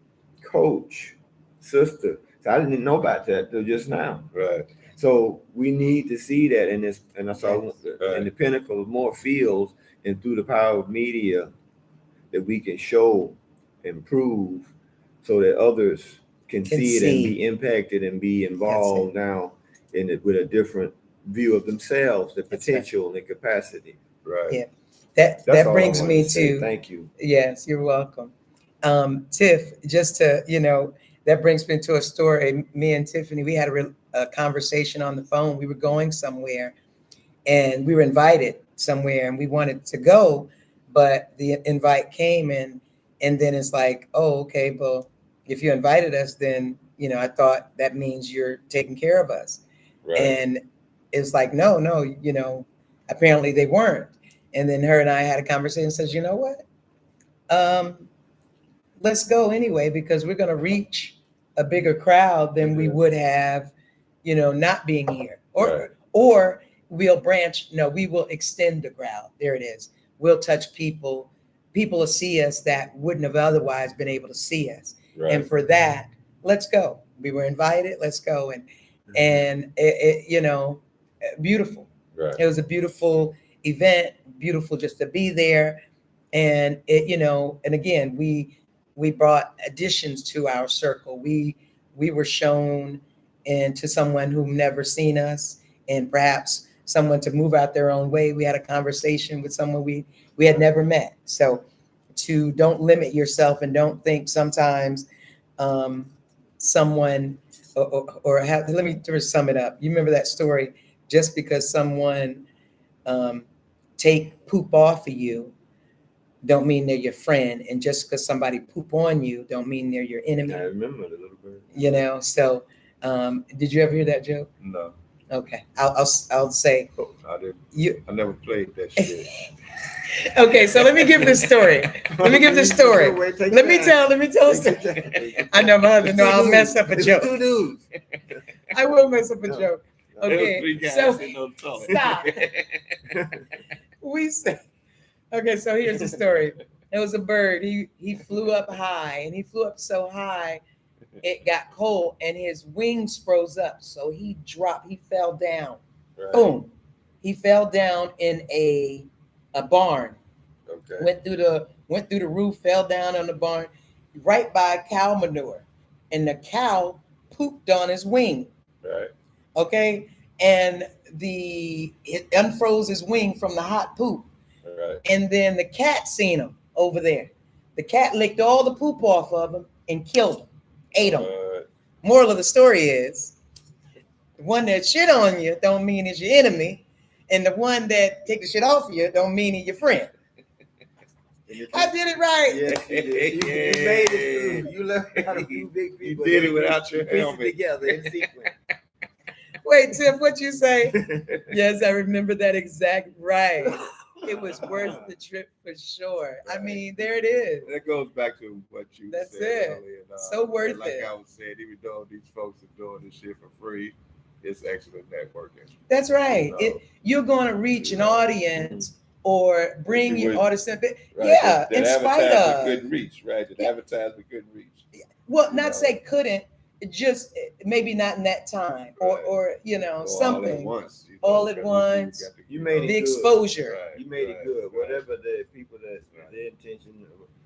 coach sister, so I didn't know about that till just now. Right. So we need to see that in this, and I saw Right. in the pinnacle of more fields, and through the power of media, that we can show, improve, so that others can see it and be impacted and be involved now in it with a different view of themselves, the potential and the capacity. Right. Yeah. That's That all I brings wanted me say. to, Thank you. yes, you're welcome. Tiff, just to, that brings me to a story. Me and Tiffany, we had a conversation on the phone. We were going somewhere and we were invited somewhere and we wanted to go, but the invite came and then it's like, oh, okay, well, if you invited us, then, I thought that means you're taking care of us. Right. And it's like, no, apparently they weren't. And then her and I had a conversation and says, you know what? Let's go anyway, because we're going to reach a bigger crowd than we would have, not being here. Or we'll we will extend the crowd. There it is. We'll touch people. People will see us that wouldn't have otherwise been able to see us. Right. And for that, let's go. We were invited. Let's go. And it beautiful. Right. It was a beautiful event, beautiful just to be there. And it, and again, we brought additions to our circle. We were shown and to someone who never seen us, and perhaps someone to move out their own way. We had a conversation with someone we had never met. So to don't limit yourself and don't think sometimes someone let me just sum it up. You remember that story? Just because someone take poop off of you don't mean they're your friend, and just because somebody poop on you don't mean they're your enemy. I remember it a little bit. So did you ever hear that joke? No. Okay, I'll say Oh, I didn't. you. I never played that shit. Okay, so let me give this story. Let me give this story. Let me tell a story. I know my husband know I'll mess up a joke. Two dudes. I will mess up a No. joke. There was Okay, 3 guys so sitting on the toilet. stop. We say, okay, so here's the story. It was a bird. He flew up high, and he flew up so high, it got cold, and his wings froze up. So he dropped. He fell down. Right. Boom. He fell down in a barn. Okay. Went through the roof, fell down on the barn, right by cow manure, and the cow pooped on his wing. Right. Okay, and it unfroze his wing from the hot poop, Right. and then the cat seen him over there. The cat licked all the poop off of him and killed him, ate him. Moral of the story is, the one that shit on you don't mean it's your enemy, and the one that take the shit off of you don't mean he's your friend. I did it right. Yes, you did. You made it through. You left out a few big You people. did it without your pieced it helmet. together in sequence. Wait, Tiff, what you say? Yes, I remember that exact right. It was worth the trip for sure. I mean, there it is. That goes back to what you That's said it. earlier. So worth and like it. I was saying, even though these folks are doing this shit for free, it's excellent networking. That's right. You know? You're going to reach an audience or bring You your would- audience. Right, Yeah, that in spite advertisement of. couldn't reach, right? That Yeah. advertisement couldn't reach. Well, You not know. say couldn't, just maybe not in that time, Right. or All at something. once. All at because once. got the- You made The it good. exposure. Right, You made it right, good. right. Whatever the people that their intention,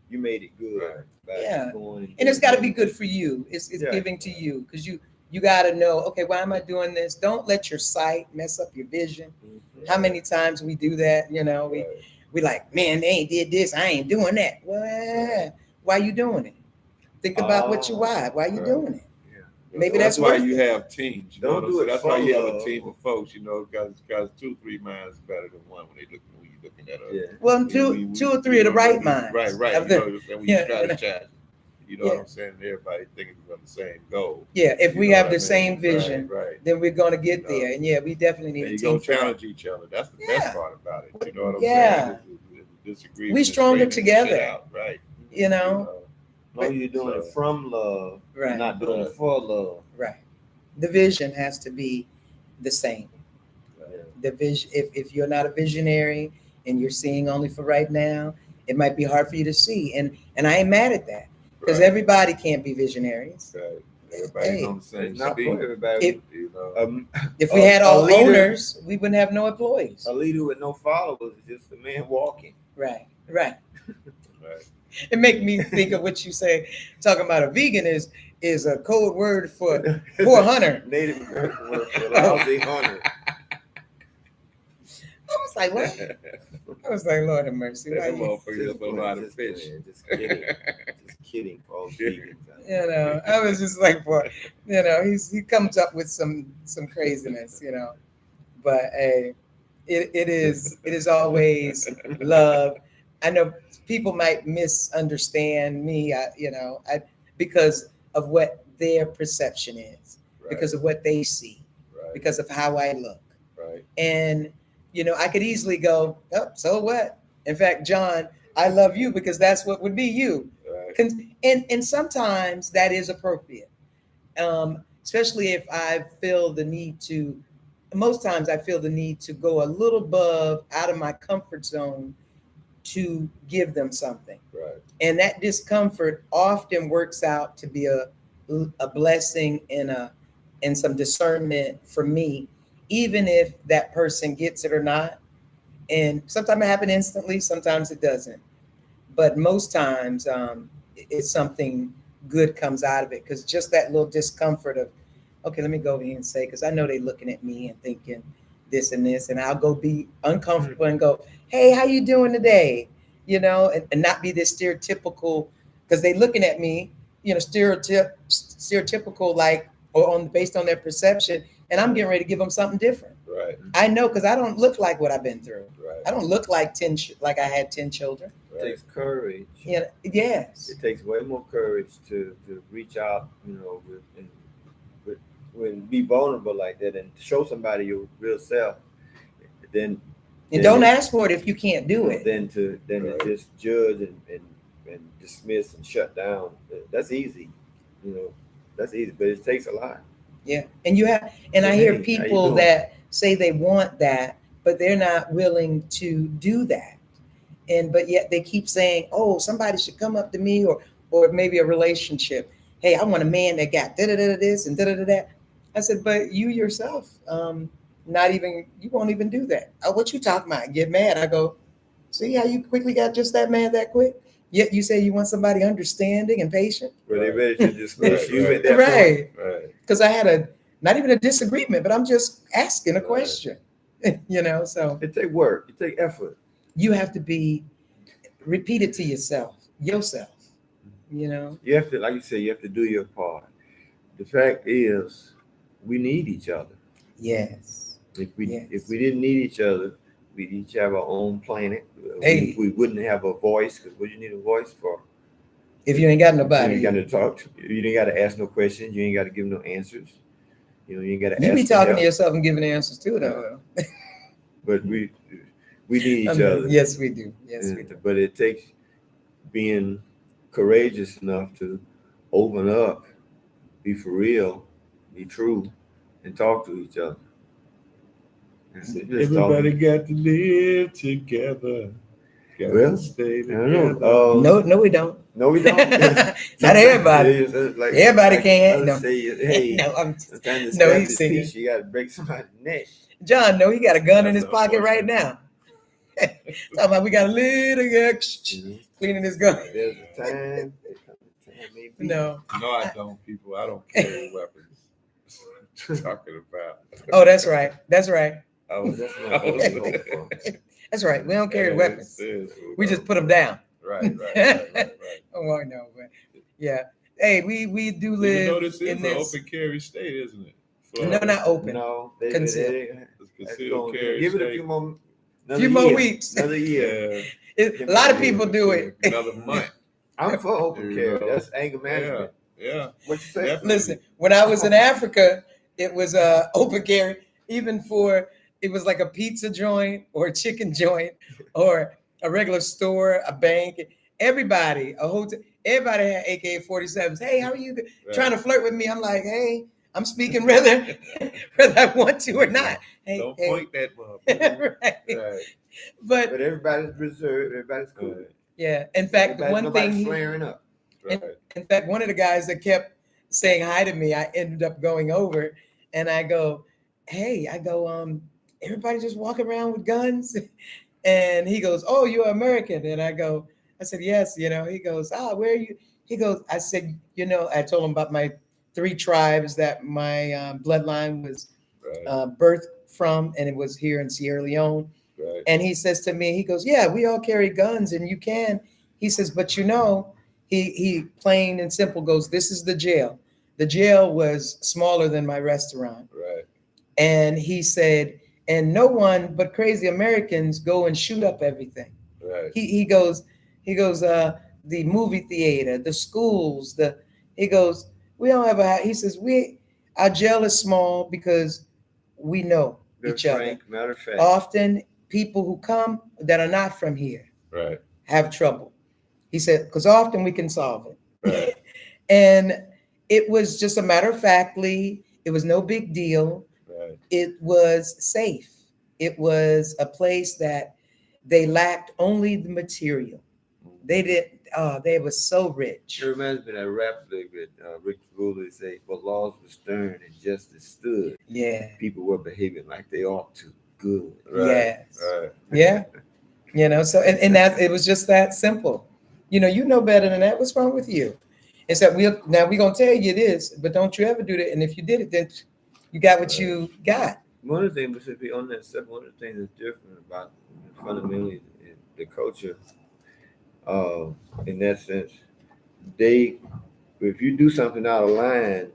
you made it good. Right. By Yeah. going And it's got to be good for you. It's Yeah. giving to you, because you got to know, okay, why am I doing this? Don't let your sight mess up your vision. Mhm. How many times we do that? We like, man, they ain't did this, I ain't doing that. Well, why you doing it? Think about what you why you Right. doing it. Yeah. Maybe that's that's why worth you it. have teams. You know Don't what I'm do saying? it That's for why you have a love. team of folks. Because 2 or 3 minds is better than one when you're looking at us. Yeah. Well, two or three of the right minds. Right. Of You them. know, and we Yeah, strategize. You know Yeah. what I'm saying? Everybody thinking we're on the same goal. Yeah, if You we know have what the I mean? same vision, Right. then we're gonna get You know. there. And yeah, we definitely need And a you team go for that. challenge each other. That's the Yeah. best part about it. You know what I'm Yeah. saying? Disagreement. We is stronger straightening the shit together. out, right. You know? No, you're doing it from love, Right. not doing it for love. Right. The vision has to be the same. The vision. If you're not a visionary and you're seeing only for right now, it might be hard for you to see. And I ain't mad at that, because Right. everybody can't be visionaries. Right. Everybody's on the same It's not speed. for everybody. You know. If we A- had a all leader- owners, we wouldn't have no employees. A leader with no followers is just a man walking. Right. Right. It make me think of what you say, talking about a vegan is a code word for poor hunter. Native American word for lousy hunter. I was like, what? I was like, Lord have mercy. Why That you? motherfucker don't know how to Just fish. playing, just kidding. Just kidding, folks. Vegans. You know, I was just like, boy, he comes up with some craziness, But hey, it is always love. I know people might misunderstand me, because of what their perception is, because of what they see, Right. because of how I look. Right. And, I could easily go, oh, so what? In fact, John, I love you because that's what would be you. Right. And sometimes that is appropriate, especially if I feel the need to. Most times I feel the need to go a little above out of my comfort zone to give them something. Right. And that discomfort often works out to be a blessing and some discernment for me, even if that person gets it or not. And sometimes it happens instantly, sometimes it doesn't. But most times it's something good comes out of it, because just that little discomfort of, okay, let me go over here and say, because I know they're looking at me and thinking this and this, and I'll go be uncomfortable and go, hey, how you doing today? And not be this stereotypical, because they looking at me, stereotypical, like, or based on their perception, and I'm getting ready to give them something different. Right. I know, because I don't look like what I've been through. Right. I don't look like like I had 10 children. It takes courage. Yes. It takes way more courage to reach out, with when be vulnerable like that and show somebody your real self, then And don't ask for it if you can't do it. Then to just judge and dismiss and shut down. That's easy, that's easy, but it takes a lot. Yeah. And I hear people that say they want that, but they're not willing to do that. But yet they keep saying, oh, somebody should come up to me, or maybe a relationship. Hey, I want a man that got this and that. I said, but you yourself, you won't even do that. Oh, what you talking about? Get mad. I go, see how you quickly got just that mad that quick? Yet you say you want somebody understanding and patient. Were they ready to dismiss you at that point? Right. Because I had not even a disagreement, but I'm just asking a question. So it take work, it take effort. You have to repeat it to yourself. You have to, like you said, you have to do your part. The fact is, we need each other. Yes. If we didn't need each other, we'd each have our own planet. We wouldn't have a voice, because what do you need a voice for? If you ain't got nobody. You ain't got to talk. You ain't got to ask no questions. You ain't got to give no answers. You ain't got to. You be talking to yourself and giving answers too, though. But we need each other. Yes, we do. Yes, we do. But it takes being courageous enough to open up, be for real, be true, and talk to each other. Everybody got to live together. Well, stay I don't know. No, we don't. No, we don't. Not everybody. Like, everybody can't. No. Say, hey, he's singing. You got to break somebody's neck. John, no, he got a gun in his pocket right now. Talking about we got a little cleaning his gun. There's a time. Maybe. No, I don't. People, I don't carry weapons. Talking about. Oh, that's right. Oh, that's not That's right. We don't carry weapons. We just put them down. Right. Oh, no, but yeah. Hey, we do live this is an open carry state, isn't it? No, not open. No, concealed. Carry. Give it a few more weeks. Another year. A lot of people do it. Another month. I'm for open carry. That's anger management. Yeah. What you say? Definitely. Listen, when I was in Africa, it was open carry, even it was like a pizza joint or a chicken joint or a regular store, a bank. Everybody, a hotel, everybody had AK-47s. Hey, how are you trying to flirt with me? I'm like, hey, I'm speaking whether I want to or not. Hey, don't point that motherfucker. Right. But everybody's reserved. Everybody's cool. Yeah. In fact, one thing flaring up. In fact, one of the guys that kept saying hi to me, I ended up going over and I go, hey, everybody just walking around with guns? And he goes, oh, you're American. And I said, yes, he goes, where are you? He goes, I said, I told him about my 3 tribes that my bloodline was birthed from, and it was here in Sierra Leone. Right. And he says to me, he goes, yeah, we all carry guns and you can. He says, but he plain and simple goes, this is the jail. The jail was smaller than my restaurant. Right. And he said, and no one but crazy Americans go and shoot up everything. Right. He goes, the movie theater, the schools, he goes, we don't have he says, our jail is small because we know each other. Matter of fact. Often people who come that are not from here have trouble. He said, because often we can solve it. Right. And it was just a matter of factly, it was no big deal. Right. It was safe. It was a place that they lacked only the material. They were so rich. It reminds me of that rap lyric with Rick Ruler say, "But laws were stern and justice stood." Yeah. People were behaving like they ought to. Good. Right. Yes. Right. Yeah. So and that it was just that simple. You know better than that. What's wrong with you? It's that we're gonna tell you this, but don't you ever do that. And if you did it, then you got what you got. One of the things, Mississippi, on that stuff, one of the things that's different about fundamentally the culture, in that sense, if you do something out of line,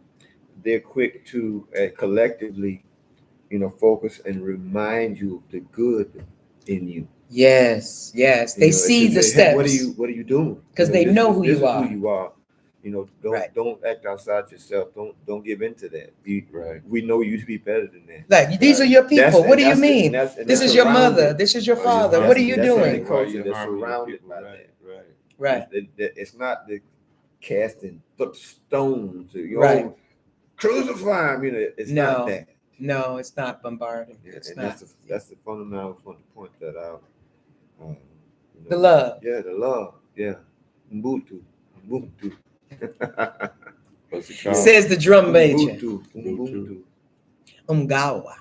they're quick to collectively, focus and remind you of the good in you. Yes. They see the steps. What are you doing? Because they know who you are. Who you are. You know, Right. don't act outside yourself. Don't give into that. Right. We know you to be better than that. Like, these are your people. What do you mean? This That's is your mother. surrounded- This is your While you're father. harming What are you that's in doing? the culture While you're that's harming your surrounded people, by right, that. Right. It's not the casting stones. Right. Crucify him. You know, it's not that. No, it's not bombarding. Yeah, It's and not. that's the fundamental point that out. The love. Yeah, the love. Yeah, Ubuntu. What's it called? Says the drum major. Ubuntu. Umgawa.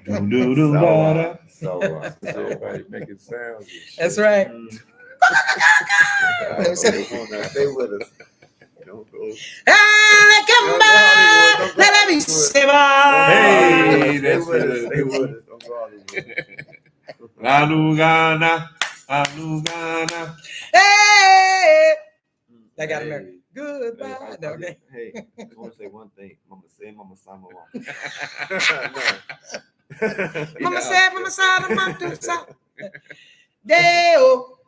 Do-do-do-da-da. Sawa. Everybody making sounds. and shit. That's right. Stay with us. Don't go. Ah, come back. Let me say Hey, Stay that's with us. good. Stay with us. Don't go Hollywood. Alugana. Hey. I got Hey. America. Goodbye. No, okay. Hey, I just want to say one thing. Mama say, Mama Sama. Mama said, Mama said, Mama said. Deo.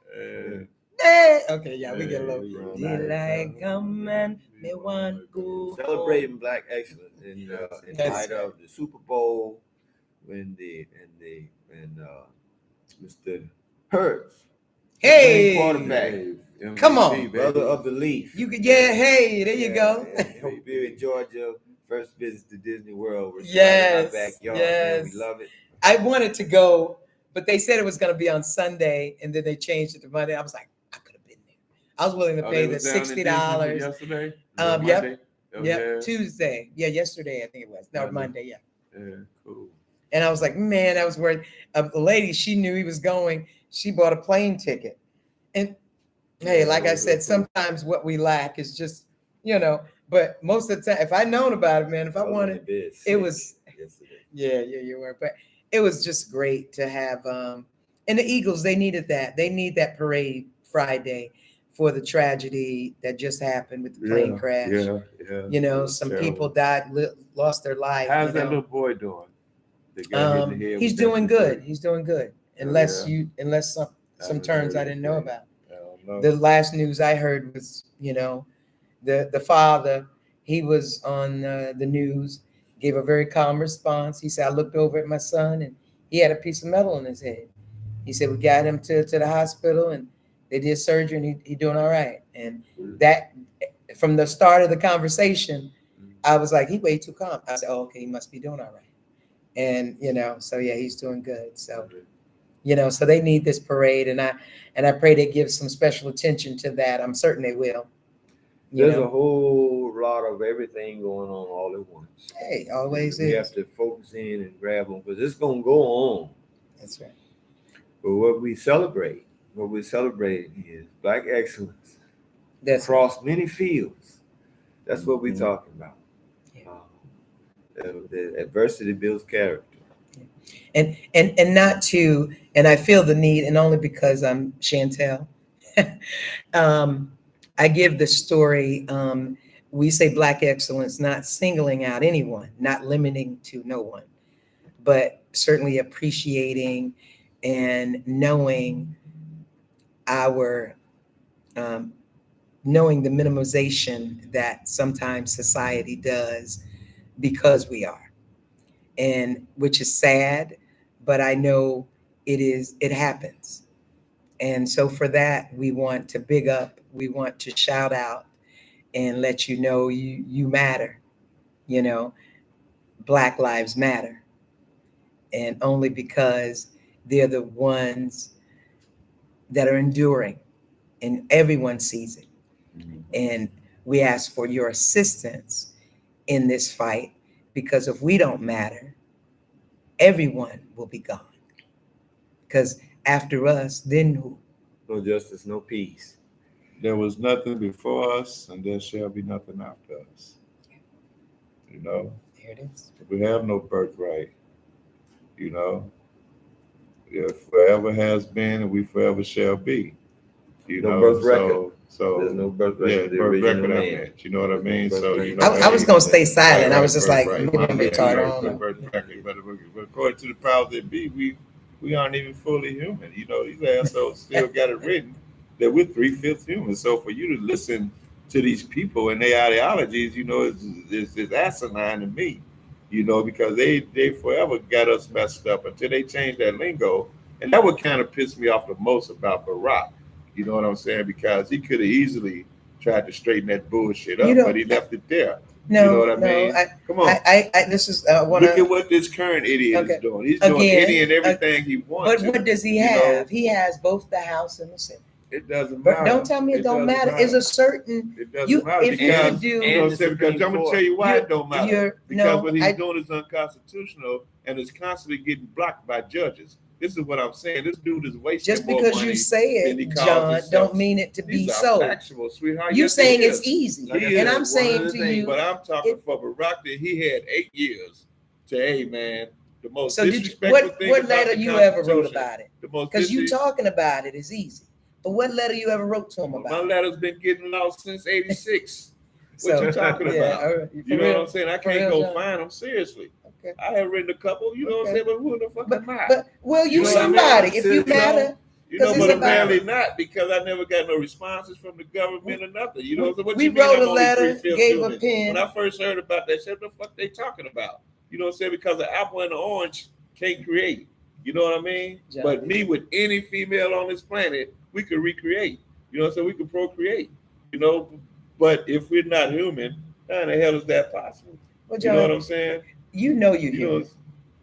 Okay, yeah, we get a little. Yeah. Daylight come and me want go. Celebrating Black excellence in Yes. light of the Super Bowl when Mr. Hurts, Hey, quarterback, Come on, brother of the Leaf. you could, yeah. Hey, there you go. Hope you're in Georgia. First visit to Disney World. We're Yes, in my backyard. yes. Man, we love it. I wanted to go, but they said it was going to be on Sunday, and then they changed it to Monday. I was like, I could have been there. I was willing to pay the $60. Yesterday. Yep. Monday? Oh, Yep, yeah. Tuesday. Yeah, yesterday I think it was. No, Monday. Monday. Yeah. Yeah, cool. And I was like, man, that was worth. The lady, she knew he was going. She bought a plane ticket. And hey, like I said, sometimes what we lack is just, but most of the time, if I'd known about it, man, if I wanted, it was, yeah, you were. But it was just great to have, and the Eagles, they needed that. They need that parade Friday for the tragedy that just happened with the plane crash. Yeah. Some people died, lost their life. How's that little boy doing? The guy hit in the head He's with doing that good. He's doing good. Unless some terms I didn't know about. The last news I heard was, the father, he was on the news, gave a very calm response. He said, I looked over at my son and he had a piece of metal in his head. He said, we got him to the hospital and they did surgery and he doing all right. And that, from the start of the conversation, I was like, he way too calm. I said, oh, okay, he must be doing all right. And, so yeah, he's doing good. So, so they need this parade, and I pray they give some special attention to that. I'm certain they will. There's a whole lot of everything going on all at once. Hey, always we is. have to focus in and grab them because it's going to go on. That's right. But what we're celebrating is Black excellence across many fields. That's what we're talking about. The adversity builds character. And not to, and I feel the need, and only because I'm Chantel, I give the story, we say Black excellence, not singling out anyone, not limiting to no one, but certainly appreciating and knowing knowing the minimization that sometimes society does because we are, and which is sad, but I know it happens. And so for that, we want to big up, we want to shout out and let you know you matter, Black lives matter. And only because they're the ones that are enduring and everyone sees it. And we ask for your assistance in this fight, because if we don't matter, everyone will be gone. Because after us, then who? No justice, no peace. There was nothing before us, and there shall be nothing after us. There it is. We have no birthright. It forever has been, and we forever shall be. No birth record. So there's no birth record. Yeah, of the birth original record. I man. meant. You know what I mean? So I was gonna stay silent. Right, I was just like, right, maybe I'm retarded. birth record. But according to the powers that be, we aren't even fully human. These assholes still got it written that we're 3/5 human. So for you to listen to these people and their ideologies, is asinine to me, because they forever got us messed up until they changed that lingo. And that would kind of piss me off the most about Barack. You know what I'm saying? Because he could have easily tried to straighten that bullshit up, but he left it there. No, you know what I mean? Come on. This is look at what this current idiot is doing. He's doing any and everything he wants. But what does he have? He has both the House and the Senate. It doesn't matter. But don't tell me it don't matter. It's a certain. It doesn't matter if because you do. Because I'm gonna tell you why it don't matter. Because what he's doing is unconstitutional and is constantly getting blocked by judges. This is what I'm saying. This dude is wasting just because more money you say it, John, don't mean it to be so. Factual, sweetheart. You're Yes, saying it's easy, and I'm saying to you. But I'm talking for Barack that he had 8 years to, hey man, the most so disrespectful thing. What letter you ever wrote about it? Because you talking about it is easy. But what letter you ever wrote to him about? My letter's been getting lost since '86. What you talking about? Right. You know what I'm saying? I can't go find them seriously. Okay. I have written a couple, you know what I'm saying? But who the fuck am I? But you somebody. If you matter. But apparently not, because I never got no responses from the government or nothing. You know, so what we you mean wrote I'm a only letter, 3/5 gave human? a pen. When I first heard about that shit, what the fuck they talking about? You know what I'm saying? Because the apple and the orange can't create. You know what I mean? John, but me with any female on this planet, we could recreate. You know what I'm saying? We could procreate. But if we're not human, how the hell is that possible? Well, John, you know what I'm saying? You're human.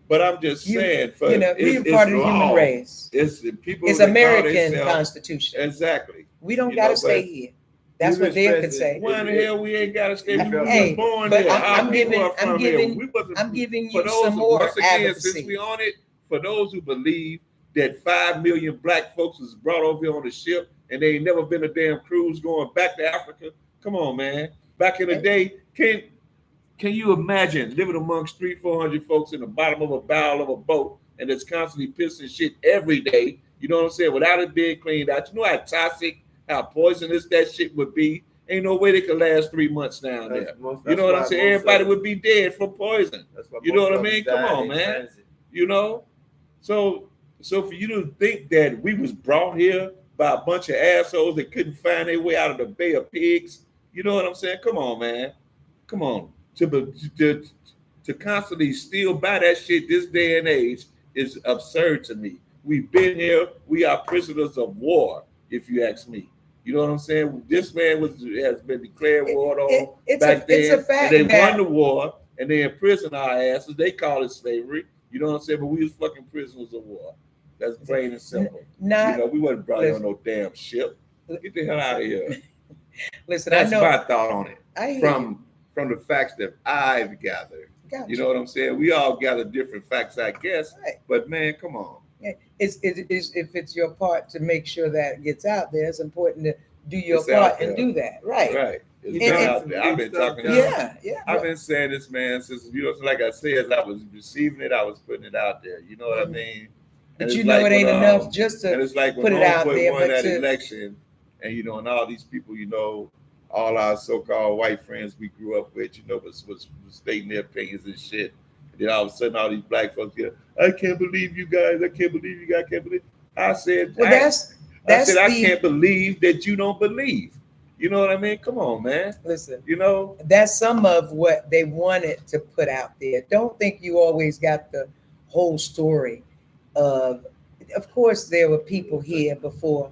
But I'm just saying, we're part of the human race. It's people. It's American Constitution. Exactly. We don't got to stay here. That's what Dave could say. Why in the hell we ain't got to stay? Hey, born but here. I'm giving you some more once again, advocacy. Since we on it, for those who believe that 5 million black folks was brought over here on the ship and they ain't never been a damn cruise going back to Africa. Come on, man. Back in the day, can you imagine living amongst 300-400 folks in the bottom of a bow of a boat and it's constantly pissing shit every day? You know what I'm saying? Without it being cleaned out. You know how toxic, how poisonous that shit would be? Ain't no way they could last 3 months down there. You know what I'm saying? Everybody would be dead from poison. You know what I mean? Come on, man. So for you to think that we was brought here by a bunch of assholes that couldn't find their way out of the Bay of Pigs, you know what I'm saying? Come on, man. Come on. To constantly steal by that shit this day and age is absurd to me. We've been here. We are prisoners of war, if you ask me. You know what I'm saying? This man has been declared war on back then. It's a fact. And they won the war, and they imprisoned our asses. They call it slavery. You know what I'm saying? But we was fucking prisoners of war. That's plain and simple. We wasn't brought on no damn ship. Get the hell out of here. Listen, that's I know, my thought on it. From the facts that I've gathered. Gotcha. You know what I'm saying? We all gather different facts, I guess. Right. But man, come on. If it's your part to make sure that gets out there, it's important to do your part and do that. Right. Right. I've been talking. I've been saying this, man, since like I said, as I was receiving it, I was putting it out there. You know what I mean? But it ain't enough just to put it out there. Won that election, and and all these people, all our so-called white friends we grew up with, was stating their opinions and shit. And then all of a sudden, all these black folks get, I can't believe you guys. I can't believe you guys. I can't believe. I said, I can't believe that you don't believe. You know what I mean? Come on, man. Listen, that's some of what they wanted to put out there. Don't think you always got the whole story of course, there were people here before,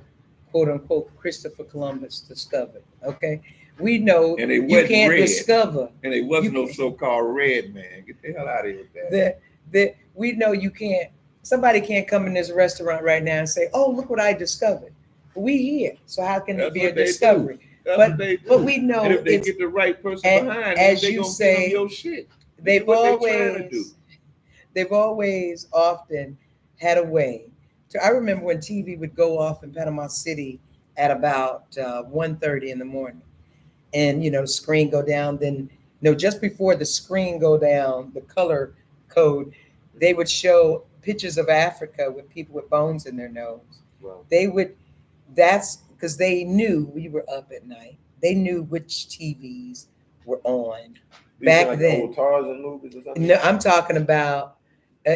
quote unquote, Christopher Columbus discovered. Okay, we know you can't discover, and it wasn't no so-called red man. Get the hell out of here with that. We know you can't. Somebody can't come in this restaurant right now and say, "Oh, look what I discovered." We here, so how can it be a discovery? But we know, and if they get the right person behind, as they you gonna say, give them your shit. They've always often had a way. I remember when TV would go off in Panama City at about 1:30 in the morning, and the screen go down. Then just before the screen go down, the color code, they would show pictures of Africa with people with bones in their nose. Wow. That's because they knew we were up at night. They knew which TVs were on back then. Old Tarzan movies or something? No, I'm talking about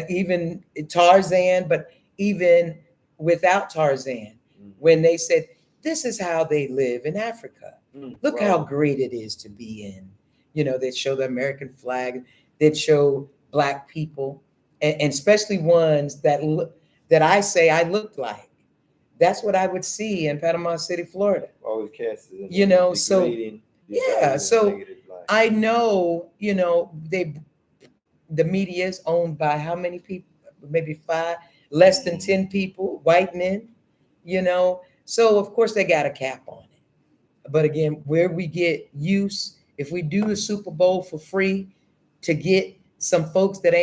even Tarzan, but even without Tarzan, when they said this is how they live in Africa. Look how great it is to be in. You know, they'd show the American flag, they'd show Black people, and especially ones that I say I looked like. That's what I would see in Panama City, Florida. Always cast it. You know, so yeah, so I know, you know, the media is owned by how many people? Maybe 5, less than 10 people, white men, you know. So of course they got a cap on it. But again, where we get use, if we do the Super Bowl for free to get some folks that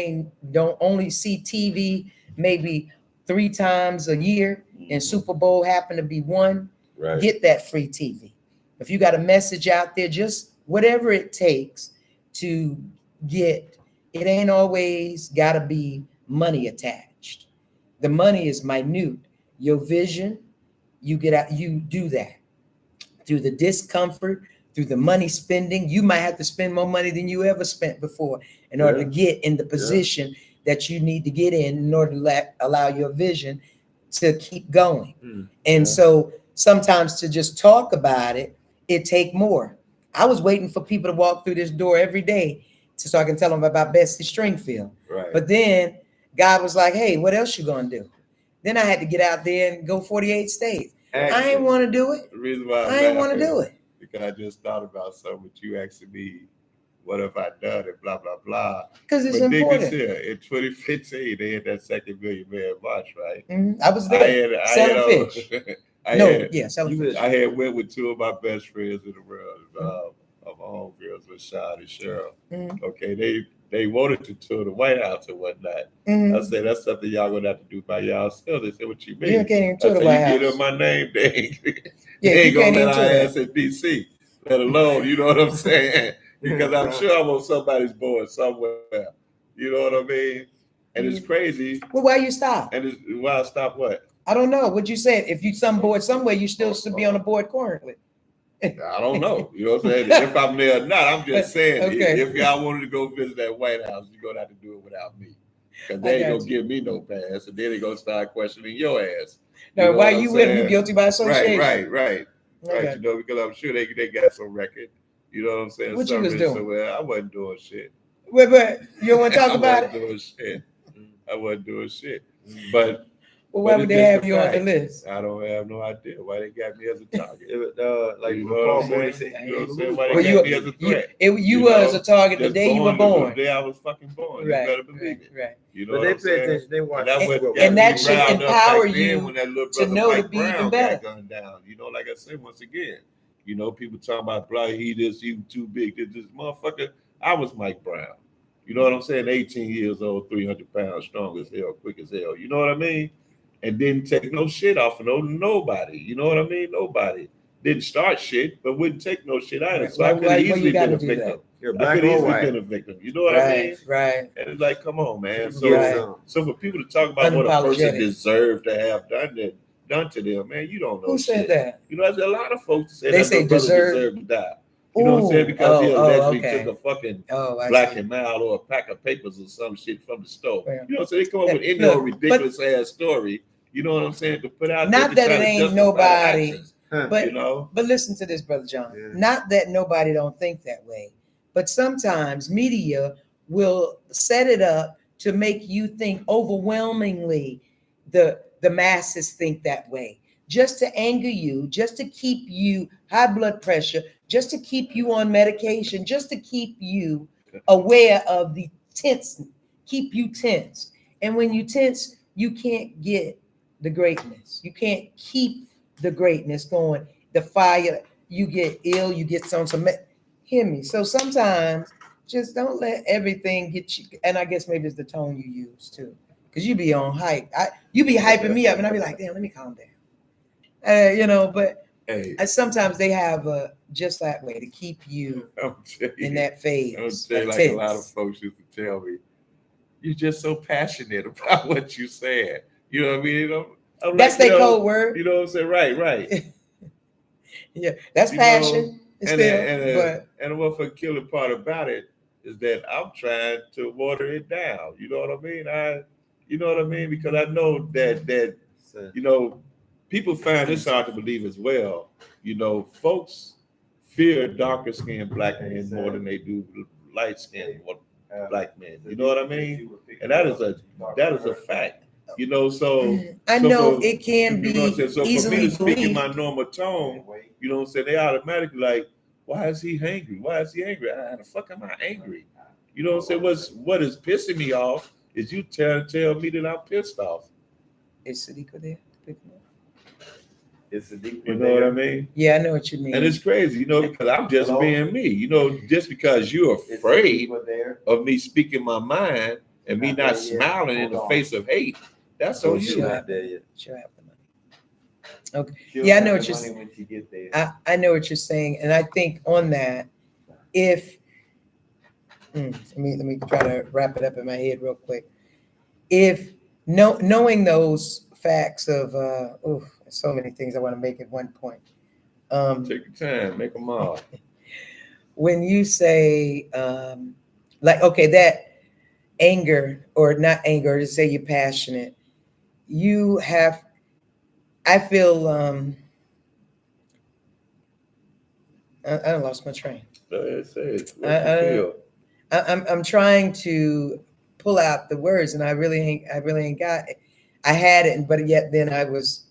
don't only see TV maybe 3 times a year, and Super Bowl happen to be one, get that free TV. If you got a message out there, just whatever it takes to get, it ain't always got to be money attached. The money is minute. Your vision, you get out, you do that through the discomfort, through the money spending. You might have to spend more money than you ever spent before in order to get in the position that you need to get in order to allow your vision to keep going. And so sometimes to just talk about it, it take more. I was waiting for people to walk through this door every day so I can tell them about Bessie Stringfield. But then God was like, hey, what else you gonna do? Then I had to get out there and go 48 states. I ain't want to do it. The reason why I ain't want to do it. Because I just thought about something with you asking me, what have I done, and blah, blah, blah. Because it's important. Here, in 2015, they had that second Million Man March, right? I was there selling fish. Selling fish. I had went with 2 of my best friends in the world, of homegirls with Sean and Cheryl. Okay, they wanted to tour the White House and whatnot. I said, that's something y'all gonna have to do by yourselves. They said, what you mean? You can't even tour the White House. You get in my name, they ain't gonna let our ass in D.C., let alone, you know what I'm saying? Because I'm sure I'm on somebody's board somewhere. You know what I mean? And it's crazy. Well, why you stop? And why I stop what? I don't know. What you said? If you some board somewhere, you still should be on the board currently. I don't know. You know what I'm saying? If I'm there or not, I'm just saying, if y'all wanted to go visit that White House, you're going to have to do it without me. Because they ain't going to give me no pass, and then they're going to start questioning your ass. No, why you with me? Guilty by association. Right. You know, because I'm sure they got some record. You know what I'm saying? What you was doing? Well, I wasn't doing shit. But you don't want to talk about it? I wasn't doing shit. But well, why would they have you on the list? I don't have no idea why they got me as a target. Like you know what I'm saying? You know what I'm saying? Why they got me as a threat? You was a target the day you were born. The day I was fucking born. Right, you better believe it. Right. You know but they pay attention. They watch. And that should empower you when that little to know Mike to be Brown even better. got gunned down. You know, like I said, once again, you know, people talking about blah, he too big. This motherfucker. I was Mike Brown. You know what I'm saying? 18 years old, 300 pounds, strong as hell, quick as hell. You know what I mean? And didn't take no shit off of nobody. You know what I mean? Nobody. Didn't start shit, but wouldn't take no shit either. So I could have easily been a victim. I could easily been a victim. You know what I mean? Right. And it's like, come on, man. So for people to talk about what a person deserved to have done to them, man, you don't know. Who said that? You know, there's a lot of folks that they say deserve to die. You know what I'm saying? Because he allegedly took a fucking black and mild or a pack of papers or some shit from the store. Yeah. You know what I'm saying? They come up with any ridiculous ass story. You know what I'm saying? To put out not that it ain't nobody, but you know. But listen to this, Brother John. Yeah. Not that nobody don't think that way, but sometimes media will set it up to make you think overwhelmingly the masses think that way, just to anger you, just to keep you high blood pressure, just to keep you on medication, just to keep you aware of the tense, keep you tense. And when you tense, you can't get the greatness. You can't keep the greatness going. The fire, you get ill, you get some hear me. So sometimes just don't let everything get you. And I guess maybe it's the tone you use too. Because you be on hype. You be hyping me up and I be like, damn, let me calm down. You know, but sometimes they have just that way to keep you in that phase. I'm saying like a lot of folks used to tell me, you're just so passionate about what you said. You know what I mean? That's their code word. You know what I'm saying? Right. Yeah, that's passion. And what for killing part about it is that I'm trying to water it down. You know what I mean? You know what I mean? Because I know that you know, people find this hard to believe as well. You know, folks fear darker skinned black men more than they do light skinned black men. You know what I mean? And that is a fact. You know, so I so know for, it can you know what I'm be saying? So for me easily to speak in believed. my normal tone, you know what I'm saying, they automatically like, why is he angry? Why is he angry? How the fuck am I angry? You know what I'm saying? What is pissing me off is you tell me that I'm pissed off. Is Sadiqa there? It's a deep. You know what I mean? Yeah, I know what you mean. And it's crazy, you know, because I'm just being me. You know, just because you're afraid of me speaking my mind and me not smiling in the face of hate, that's on you. Sure happen. Okay. Yeah, I know what you're saying. When she get there. I know what you're saying, and I think on that, if let me try to wrap it up in my head real quick. If knowing those facts of so many things I want to make at one point. Take your time, make them all. When you say like, okay, that anger or not anger, to say you're passionate, you have, I feel I lost my train. I'm trying to pull out the words, and I really ain't got it. I had it, but yet then I was,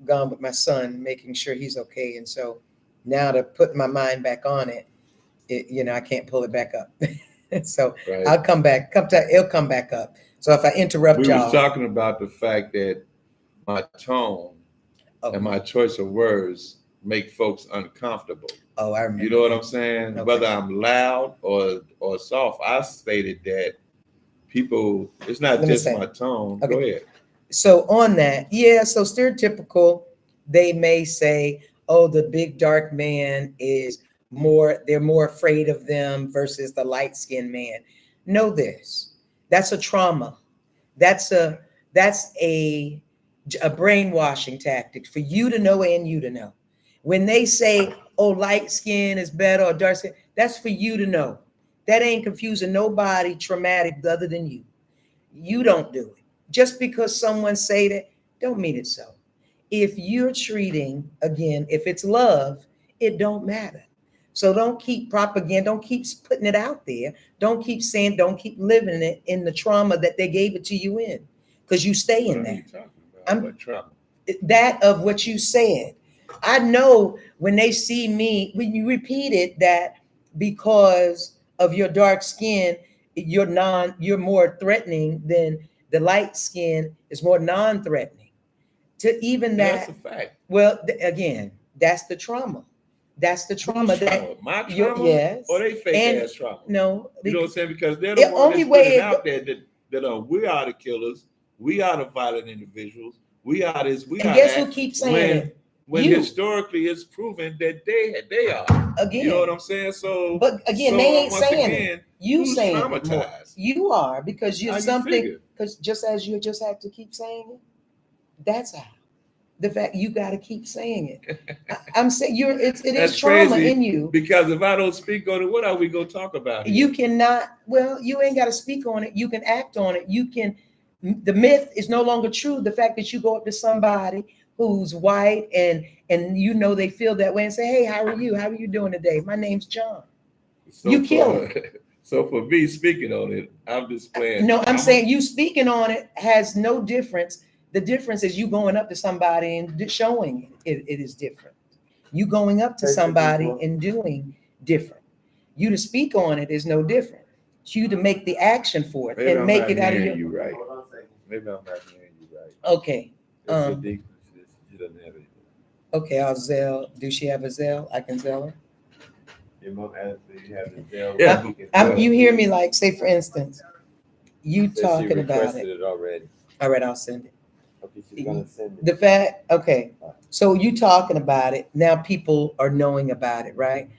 gone with my son, making sure he's okay. And so now to put my mind back on it, I can't pull it back up. So right. I'll come back. It'll come back up. So if I interrupt y'all. We was talking about the fact that my tone and my choice of words make folks uncomfortable. Oh, I remember. You know what I'm saying? Okay. Whether I'm loud or soft, I stated that people, it's not just my tone. Okay. Go ahead. So on that, yeah, so stereotypical, they may say, oh, the big dark man is they're more afraid of them versus the light-skinned man. Know this, that's a trauma. That's a brainwashing tactic for you to know and you to know. When they say, oh, light skin is better or dark skin, that's for you to know. That ain't confusing nobody traumatic other than you. You don't do it. Just because someone say that, don't mean it so. If you're treating, again, if it's love, it don't matter. So don't keep propaganda, don't keep putting it out there. Don't keep saying, don't keep living it in the trauma that they gave it to you in, because you stay in that. What trauma? That of what you said. I know when they see me, when you repeated that because of your dark skin, you're more threatening than the light skin is more non-threatening. To even that. That's a fact. Well, again, that's the trauma. That's the trauma. My trauma? Yes. Or they fake ass trauma? No. You know what I'm saying? Because they're the ones that's putting out there that we are the killers. We are the violent individuals. We are this. We and are guess that. Who keeps saying it? When historically it's proven that they are. Again. You know what I'm saying? So, but again, they ain't saying it. You who's saying traumatized? It. You are, because you're something. Because just as you just have to keep saying it, that's how. The fact you got to keep saying it. I'm saying it is trauma in you. Because if I don't speak on it, what are we gonna talk about here? You cannot. Well, you ain't got to speak on it. You can act on it. You can. The myth is no longer true. The fact that you go up to somebody who's white and they feel that way and say, hey, how are you? How are you doing today? My name's John. So you kill it. So for me speaking on it, I'm just playing. No, I'm saying you speaking on it has no difference. The difference is you going up to somebody and showing it is different. You going up to somebody and doing different. You to speak on it is no different. It's you to make the action for it. Maybe and I'm make not it out of you right. Maybe I'm not hearing you right. Okay. She doesn't have it. Okay, I'll Zelle. Do she have a Zelle? I can Zelle her. Your mom asked if you have a Zelle. Yeah. You hear me, like, say for instance, you talking about it. Already. All right, I'll send it. Okay, she's gonna send it. The fact, okay. So you talking about it, now people are knowing about it, right?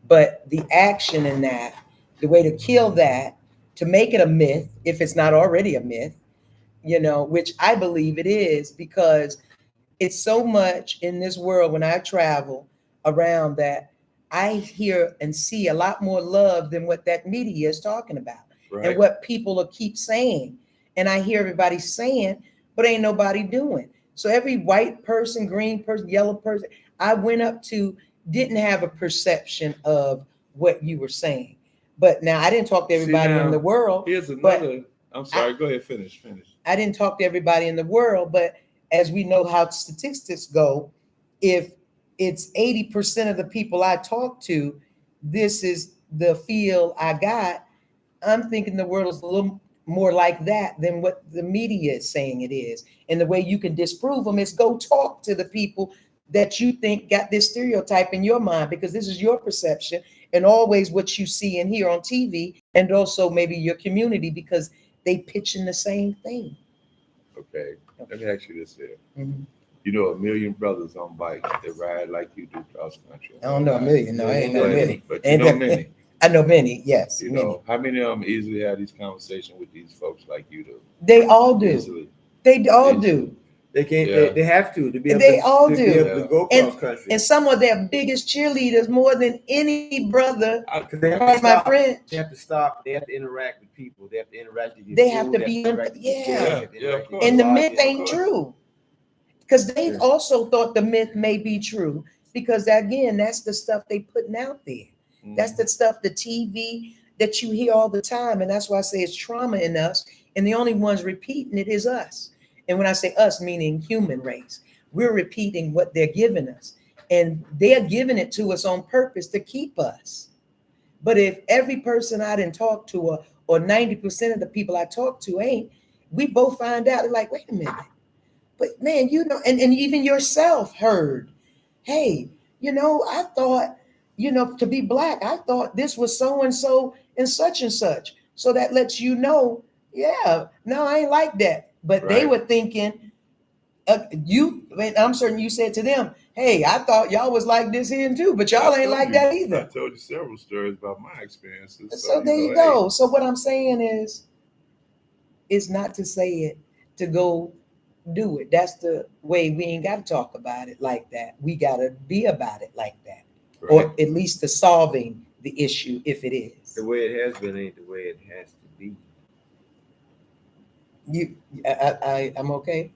But the action in that, the way to kill that, to make it a myth, if it's not already a myth, which I believe it is, because it's so much in this world when I travel around that I hear and see a lot more love than what that media is talking about. Right. And what people will keep saying. And I hear everybody saying, but ain't nobody doing. So every white person, green person, yellow person, I went up to didn't have a perception of what you were saying. But now I didn't talk to everybody in the world. Here's another. I'm sorry. Go ahead. Finish. I didn't talk to everybody in the world, but as we know how statistics go, if it's 80% of the people I talk to, this is the feel I got. I'm thinking the world is a little more like that than what the media is saying it is. And the way you can disprove them is go talk to the people that you think got this stereotype in your mind, because this is your perception and always what you see and hear on TV, and also maybe your community, because they pitching the same thing. Okay. Let me ask you this here. Mm-hmm. You know, a million brothers on bikes that ride like you do cross country. I don't know a million. No, I ain't know many. But you know many. I know many. Yes, you many. know how many of them easily have these conversations with these folks like you do? They all do. Easily. They all do. They can't. Yeah. They have to be able They to, all to do. be able to go cross country. And some of their biggest cheerleaders, more than any brother, They have pardon my French. They have to stop. They have to interact with people. They have to interact with you. They have to be, of course. and the myth ain't true. Because they also thought the myth may be true, because again, that's the stuff they putting out there. Mm-hmm. That's the stuff, the TV that you hear all the time. And that's why I say it's trauma in us. And the only ones repeating it is us. And when I say us, meaning human race, we're repeating what they're giving us. And they're giving it to us on purpose to keep us. But if every person I didn't talk to, or 90% of the people I talk to ain't, we both find out, like, wait a minute. But man, you know, and even yourself heard, hey, you know, I thought, you know, to be black, I thought this was so-and-so and such. So that lets you know, yeah, no, I ain't like that. But they were thinking, I'm certain you said to them, hey, I thought y'all was like this here too, but y'all ain't like that either. I told you several stories about my experiences. So there you go. So what I'm saying is not to say it, to go do it. That's the way. We ain't got to talk about it like that. We got to be about it like that, or at least the solving the issue, if it is. The way it has been ain't the way it has to be. I'm okay.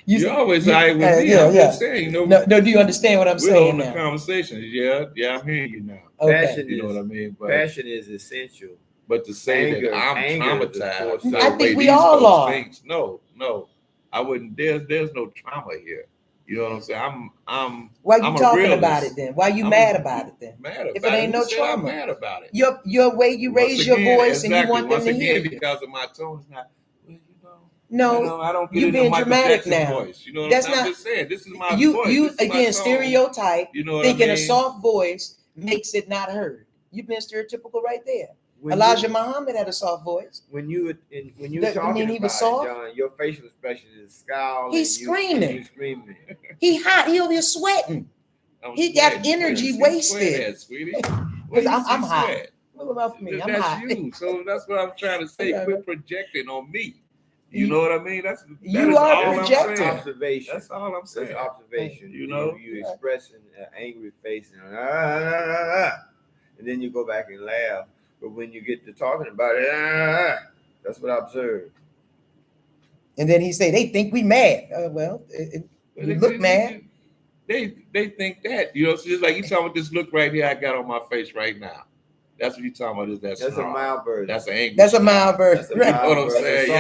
you always with me. I'm just saying, you know. No, do you understand what I'm saying? We're on the conversation. Yeah, I'm hearing you now. Okay. Passion you know what I mean? But passion is essential. But to say that I'm traumatized, I think we all are. No, I wouldn't. There's no trauma here. You know what I'm saying? I'm. Why you talking about it then? Why you mad about it then? Mad about if it ain't no trauma, I'm mad about it. Your way you raise your voice and you want them to hear you. Because of my tone is not. No, I don't get you being my dramatic now. Voice. You know, that's I'm not. Just saying, this is my you. voice. You again stereotype. You know, thinking a soft voice makes it not heard. You've been stereotypical right there. Elijah Muhammad had a soft voice. When you talking he about was soft. John, your facial expression is scowl. He's screaming. He's screaming. He hot. He over here sweating. He got energy wasted. Because I'm hot. Look about me. I'm that's hot. You. So that's what I'm trying to say. Quit projecting on me. You know what I mean? That you is are all projecting. I'm saying. Observation. That's all I'm saying. That's observation. You know, you expressing an angry face and then you go back and laugh. But when you get to talking about it, that's what I observed. And then he say they think we mad. You look mad. They think that, you know. So just like you talking about this look right here I got on my face right now. That's what you talking about. That's a mild version. That's an angry. That's a mild version. You know what I'm saying?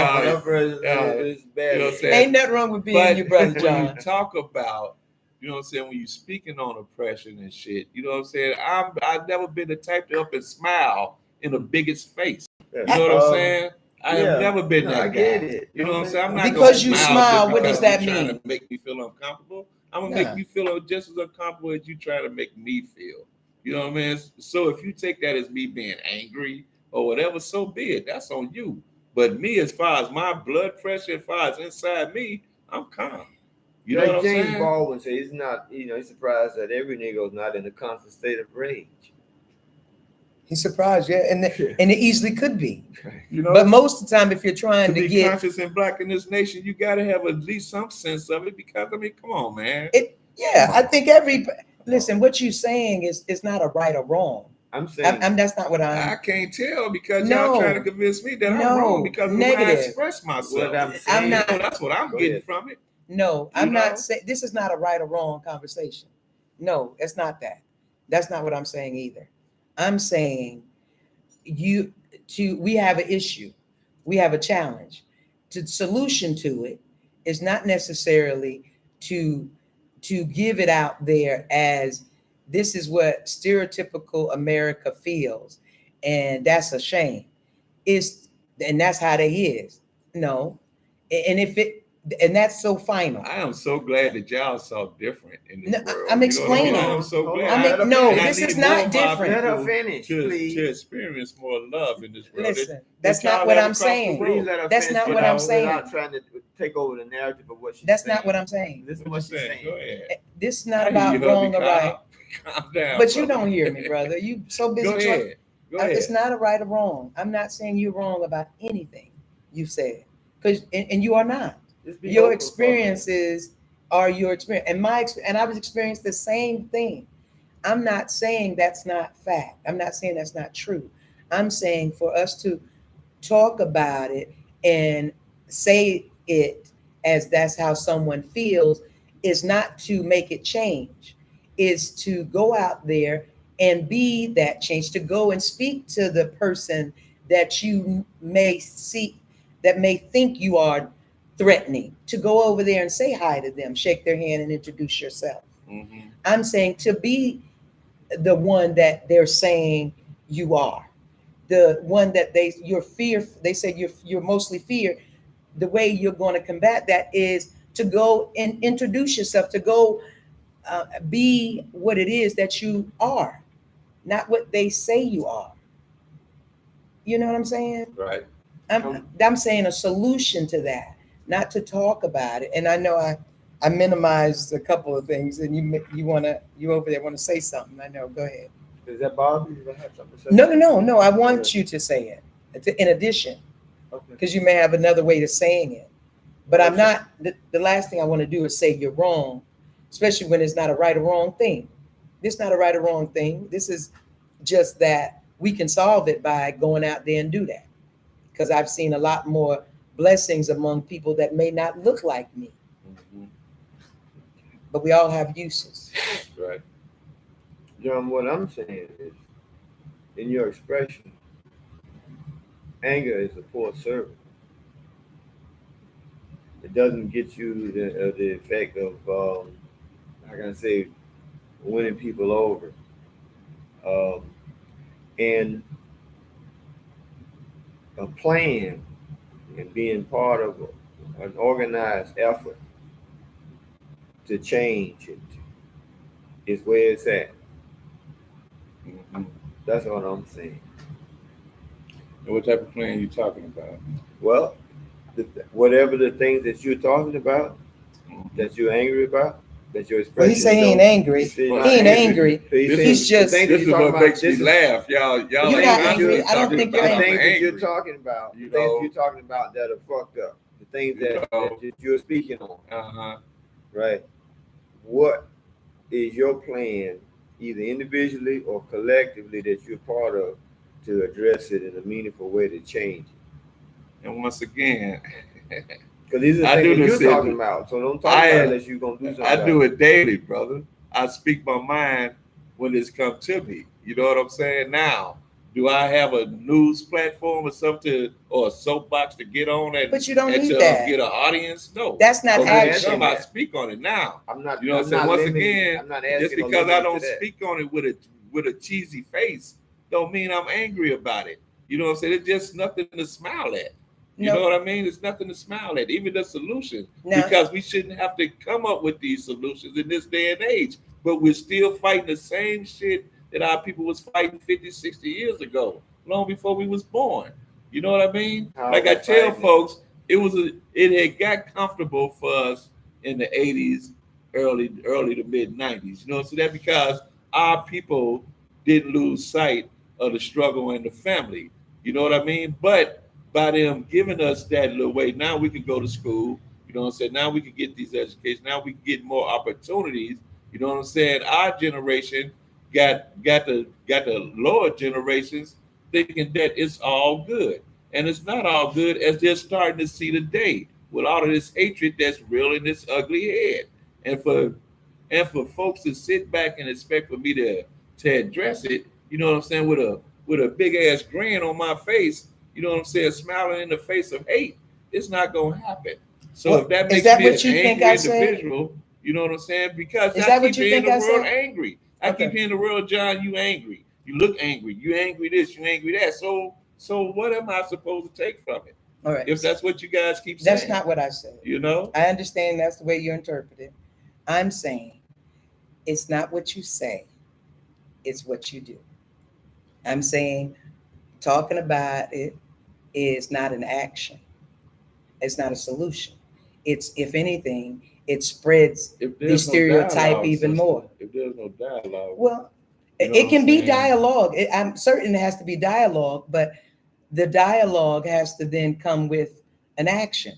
It's bad. You know what I'm saying? Ain't nothing wrong with being your brother, John. When you talk about, you know what I'm saying, when you speaking on oppression and shit, you know what I'm saying? I've never been the type to up and smile in the biggest face. You know what I'm saying? I have never been that guy. I get it. You know what I'm saying? I'm not because you smile. What does that mean? Trying to make me feel uncomfortable. I'm gonna make you feel just as uncomfortable as you try to make me feel. You know what I mean? So if you take that as me being angry or whatever, so be it. That's on you. But me, as far as my blood pressure, as far as inside me, I'm calm. You know what I'm saying? James Baldwin said he's not, he's surprised that every nigga is not in a constant state of rage. He's surprised, and it easily could be. You know, but most of the time, if you're trying to be conscious and black in this nation, you got to have at least some sense of it. Because I mean, come on, man. I think listen. What you're saying is not a right or wrong. I'm saying that's not what I can't tell because y'all trying to convince me that I'm wrong because of the way I express myself. What I'm saying, that's what I'm getting from it. No, You I'm know? not saying this is not a right or wrong conversation. No, it's not that. That's not what I'm saying either. I'm saying you we have an issue, we have a challenge. The solution to it is not necessarily to give it out there as this is what stereotypical America feels, and that's a shame. It's and that's how they is. No, and if it and that's so final. I am so glad that y'all saw different in this No, world. I'm explaining. You know what I mean? I'm so Hold glad. on, I let her mean, no, finish. this is more not of our different. Let her people finish, to please. experience more love in this world. Listen, that that's not y'all what have I'm across the saying. world. Please let her That's finish not what I'm without saying. trying to take over the narrative of what she's That's saying. not what I'm saying. Listen to What what you she's saying? saying. Go ahead. This is I not hear you, about hubby. wrong or right. Calm down. But you brother. don't hear me, brother. You so busy Go trying. ahead. Go ahead. It's not a right or wrong. I'm not saying you're wrong about anything you said, because and you are not. Just be Your open for a minute. experiences are your experience, and and I was experienced the same thing. I'm not saying that's not fact. I'm not saying that's not true. I'm saying for us to talk about it and say it as that's how someone feels is not to make it change, is to go out there and be that change, to go and speak to the person that you may see, that may think you are threatening, to go over there and say hi to them, shake their hand and introduce yourself. Mhm. I'm saying to be the one that they're saying you are, the one that your fear, they say you're mostly fear. The way you're going to combat that is to go and introduce yourself, to go be what it is that you are, not what they say you are. You know what I'm saying? Right. I'm saying a solution to that, not to talk about it. And I know I minimized a couple of things, and you over there want to say something. I know. Go ahead. Does that bother you? I have something to say. No. I want you to say it. In addition, Okay. because you may have another way of saying it. But I'm not. The last thing I want to do is say you're wrong, especially when it's not a right or wrong thing. This is not a right or wrong thing. This is just that we can solve it by going out there and do that. Because I've seen a lot more blessings among people that may not look like me, Mhm. but we all have uses. Right. John, what I'm saying is, in your expression, anger is a poor servant. It doesn't get you the effect of, how can I say, winning people over. Um, and a plan and being part of an organized effort to change it is where it's at. Mhm. That's what I'm saying. And what type of plan you talking about? Well, whatever the things that you're talking about, Mhm. that you're angry about, that your Well, expression he say he ain't shows. angry. You see, He not ain't angry. angry. So he's saying He's just. the things that This you're is talking what about. makes me This is laugh. Y'all You're ain't not constantly angry. I don't talking think about you're the I'm things that you're angry. talking about. You The things that know. you're talking about that are fucked up. The things You that know. you're speaking on. Uh-huh. Right. What is your plan, either individually or collectively, that you're part of to address it in a meaningful way to change it? And once again, Because these are the I things do that this you're in- talking about. So don't talk about it unless you're going to do something I about do it. it daily, brother. I speak my mind when it's come to me. You know what I'm saying? Now, do I have a news platform or something or a soapbox to get on But you don't and need to that. get an audience? No. That's not But when it action. come, I speak on it now. I'm not. You know what I'm I'm saying? not Once limiting. again, I'm not just asking or because I limiting don't to that. speak on it with a cheesy face, don't mean I'm angry about it. You know what I'm saying? It's just nothing to smile at. You know No. what I mean? It's nothing to smile at, even the solution. Now, Because we shouldn't have to come up with these solutions in this day and age. But we're still fighting the same shit that our people was fighting 50, 60 years ago, long before we was born. You know what I mean? How Like we I tell fighting it? folks, it had got comfortable for us in the 80s, early to mid 90s. You know, so that because our people didn't lose sight of the struggle and the family. You know what I mean? But by them giving us that little way, now we can go to school. You know what I'm saying? Now we can get these educations. Now we can get more opportunities. You know what I'm saying? Our generation got the lower generations thinking that it's all good, and it's not all good as they're starting to see today. with all of this hatred that's rearing its ugly head. And for folks to sit back and expect for me to address it, you know what I'm saying, with a big ass grin on my face, you know what I'm saying, smiling in the face of hate, it's not gonna happen. So Well, if that is makes that me an what you think angry I said? individual, you know what I'm saying? Because Is I that what keep you hearing think the I world said? angry. I keep Okay. hearing the world, John, you angry. You look angry. You angry this, you angry that. So what am I supposed to take from it? All right. If that's what you guys keep That's saying, not what I said. you know? I understand that's the way you interpret it. I'm saying it's not what you say, it's what you do. I'm saying talking about it is not an action, it's not a solution. It's, if anything, it spreads If the there's no stereotype dialogue, even sister, more. if there's no dialogue, Well, you know what it I'm can be saying? dialogue. I'm certain it has to be dialogue, but the dialogue has to then come with an action.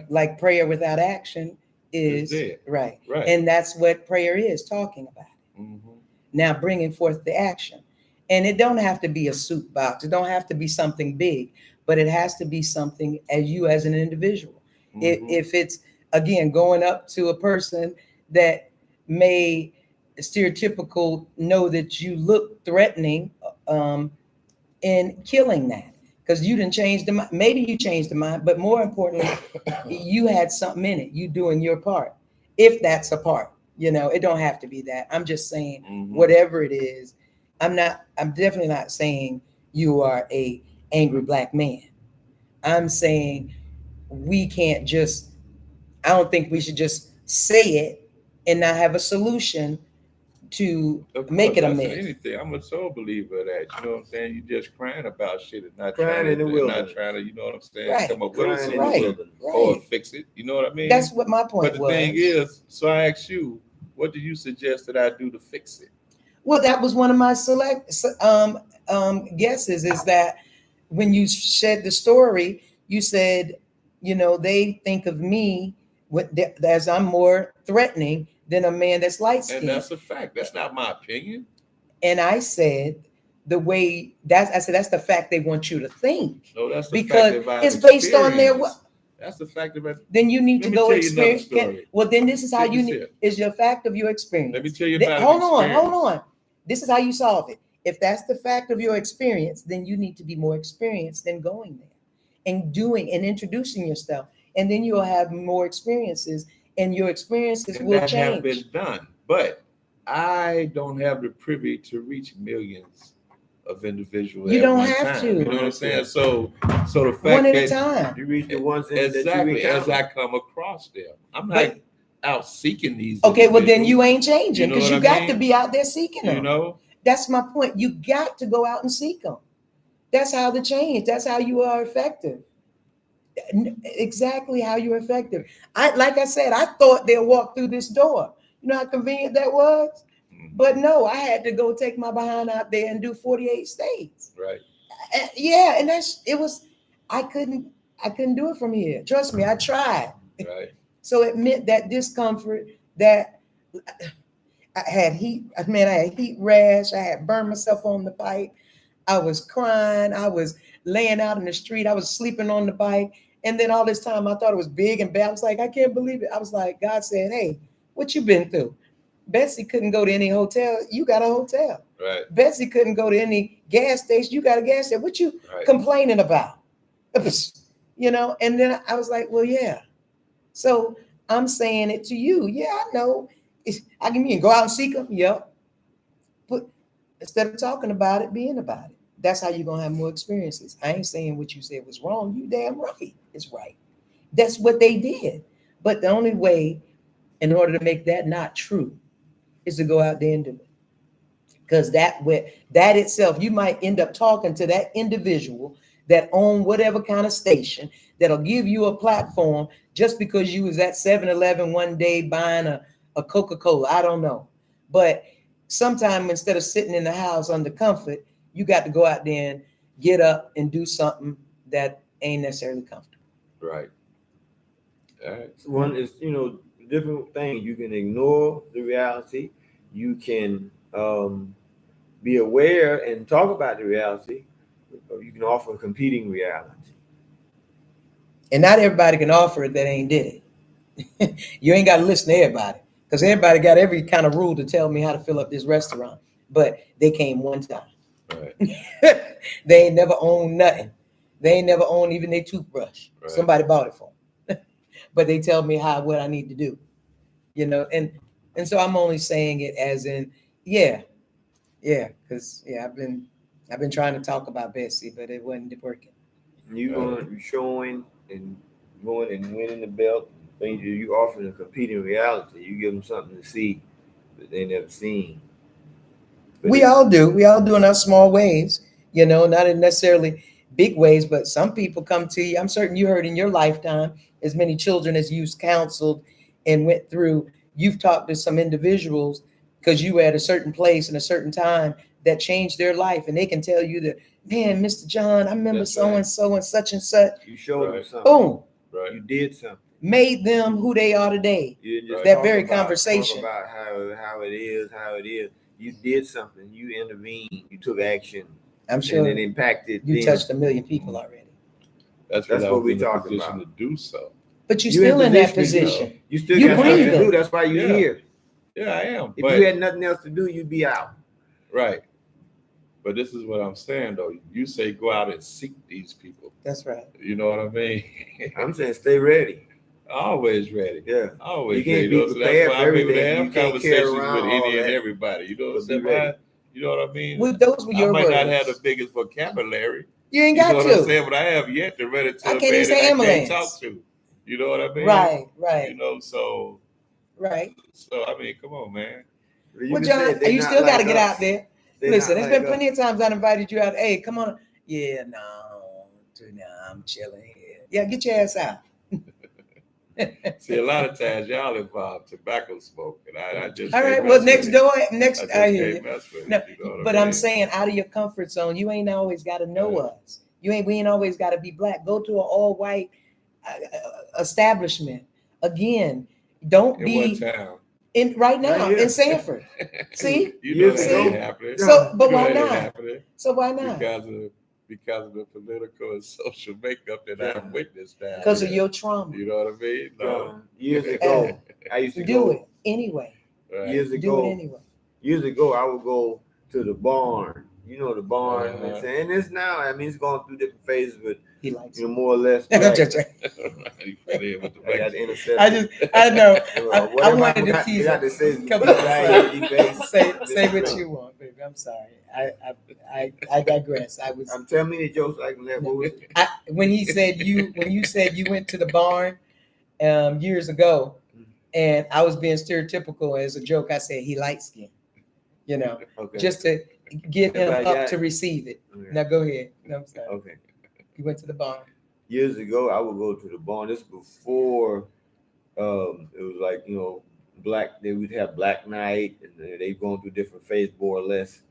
Like prayer without action It's is dead. right. Right. And that's what prayer is, talking about it. Mm-hmm. Now bringing forth the action. And it don't have to be a soup box. It don't have to be something big, but it has to be something as you as an individual. Mm-hmm. If it's, again, going up to a person that may stereotypical know that you look threatening, and killing that, because you didn't change the mind. Maybe you changed the mind, but more importantly, you had something in it. You doing your part, if that's a part. It don't have to be that. I'm just saying, Mm-hmm. whatever it is. I'm definitely not saying you are a angry black man. I'm saying we can't just. I don't think we should just say it and not have a solution to Of make course, it a that's in myth. anything. I'm a soul believer of that. You know what I'm saying? You just crying about shit and not Crying in the wilderness. you know what I'm saying, Right. come up with a Crying in the Right. solution wilderness. or Right. fix it. You know what I mean? That's what my But point the was. thing is, so I ask you, what do you suggest that I do to fix it? Well, that was one of my guesses, is that when you shared the story, you said, they think of me as I'm more threatening than a man that's light And skinned. that's a fact. That's not my opinion. And I said, I said, that's the fact they want you to think. No, that's the Because fact that I've it's based on their, experienced. That's the fact that then you need let to me go tell you another experience. story. Well, then this is how Check you this need, out. is your fact of your experience. Let me tell you Then, about hold an on, hold experience. on. This is how you solve it. If that's the fact of your experience, then you need to be more experienced than going there and doing and introducing yourself. And then you'll have more experiences, and your experiences And will that have been change. done. But I don't have the privy to reach millions of individuals You at don't one have time. You know to. what I'm saying? So the fact One at a that time. You reach the ones that you exactly as encounter. I come across them, I'm not But out seeking these okay, well then you individuals. ain't changing, You know because what you I got to mean? be out there seeking You them. know, That's my point. You got to go out and seek them. That's how the change. That's how you are effective. Exactly how you're effective. Like I said, I thought they'll walk through this door. You know how convenient that was? But no, I had to go take my behind out there and do 48 states. right, Yeah, and it was, I couldn't do it from here. Trust me, I tried. right. So it meant that discomfort, that I had heat, man, I had heat rash, I had burned myself on the bike. I was crying. I was laying out in the street. I was sleeping on the bike. And then all this time I thought it was big and bad. I was like, I can't believe it. I was like, God said, hey, what you been through? Betsy couldn't go to any hotel. You got a hotel. Right. Betsy couldn't go to any gas station. You got a gas station. What you Right. complaining about? And then I was like, well, yeah. So I'm saying it to you. Yeah, I know. I can go out and seek them. Yep. But instead of talking about it, being about it. That's how you're gonna have more experiences. I ain't saying what you said was wrong. You damn right. It's right. That's what they did. But the only way, in order to make that not true, is to go out there and do it. Because that itself, you might end up talking to that individual that own whatever kind of station that'll give you a platform just because you was at 7-Eleven one day buying a Coca-Cola. I don't know. But sometime instead of sitting in the house under comfort, you got to go out there and get up and do something that ain't necessarily comfortable. Right. All right. One is, different things. You can ignore the reality. You can be aware and talk about the reality, or you can offer a competing reality. And not everybody can offer it that ain't did it. You ain't got to listen to everybody because everybody got every kind of rule to tell me how to fill up this restaurant. But they came one time. Right. They ain't never owned nothing. They ain't never owned even their toothbrush. Right. Somebody bought it for them. But they tell me what I need to do. And so I'm only saying it as in, yeah, because I've been trying to talk about Bessie, but it wasn't working. You going showing and going and winning the belt, things you offering a competing reality. You give them something to see that they never seen. But We all do in our small ways, not in necessarily big ways, but some people come to you. I'm certain you heard in your lifetime, as many children as you've counseled and went through, you've talked to some individuals because you were at a certain place in a certain time that changed their life. And they can tell you that, man, Mr. John, I remember so-and-so and such and such. You showed them something. Boom. Right. You did something. Made them who they are today. You just that very conversation. Talk about how it is. You did something. You intervened. You took action. I'm sure. And it impacted. You touched 1 million people already. That's what we talking about. To do so. But you're still in that position. You still got something to do. That's why you're here. Yeah, I am. If you had nothing else to do, you'd be out. Right. But this is what I'm saying, though. You say go out and seek these people. That's right. You know what I mean? I'm saying stay ready. Always ready. Yeah. Always you can't ready. Be prepared for everything. I have conversations with any and that. everybody. You know what I'm saying? You know what I mean? Well, those were your words. I might not have the biggest vocabulary. You ain't got to. You know what I'm saying? But I have yet to run into a man that I can't talk to. You know what I mean? Right. So. Right. So, I mean, come on, man. Well, John, you still got to get out there. Listen, there's been plenty of times I invited you out. Hey, come on. Yeah, no, I'm chilling here. Yeah, get your ass out. See, a lot of times y'all involve tobacco smoke, and I just. All right. Well, next. I hear you. No, but I'm saying, out of your comfort zone, you ain't always got to know us. We ain't always got to be black. Go to an all-white establishment. Again, don't in be. what town? Right now in Sanford. See? You know that ain't happening. So, but why not? So why not? Because of the political and social makeup that I've witnessed now. Because of your trauma. You know what I mean? No. Years ago, I used to do it anyway. Right. Years ago, I would go to the barn. You know the barn, and it's now. I mean, it's going through different phases, but he likes more or less. I know. I wanted to tease. Say what you want, baby. I'm sorry. I digress. I'm telling you the jokes like that. When you said you went to the barn years ago, and I was being stereotypical as a joke. I said he light skinned, just to get him up to receive it. Okay. Now go ahead. No, I'm sorry. Okay. You went to the barn. Years ago, I would go to the barn. This before it was like, black. They would have Black Night, and they've gone through different phases more or less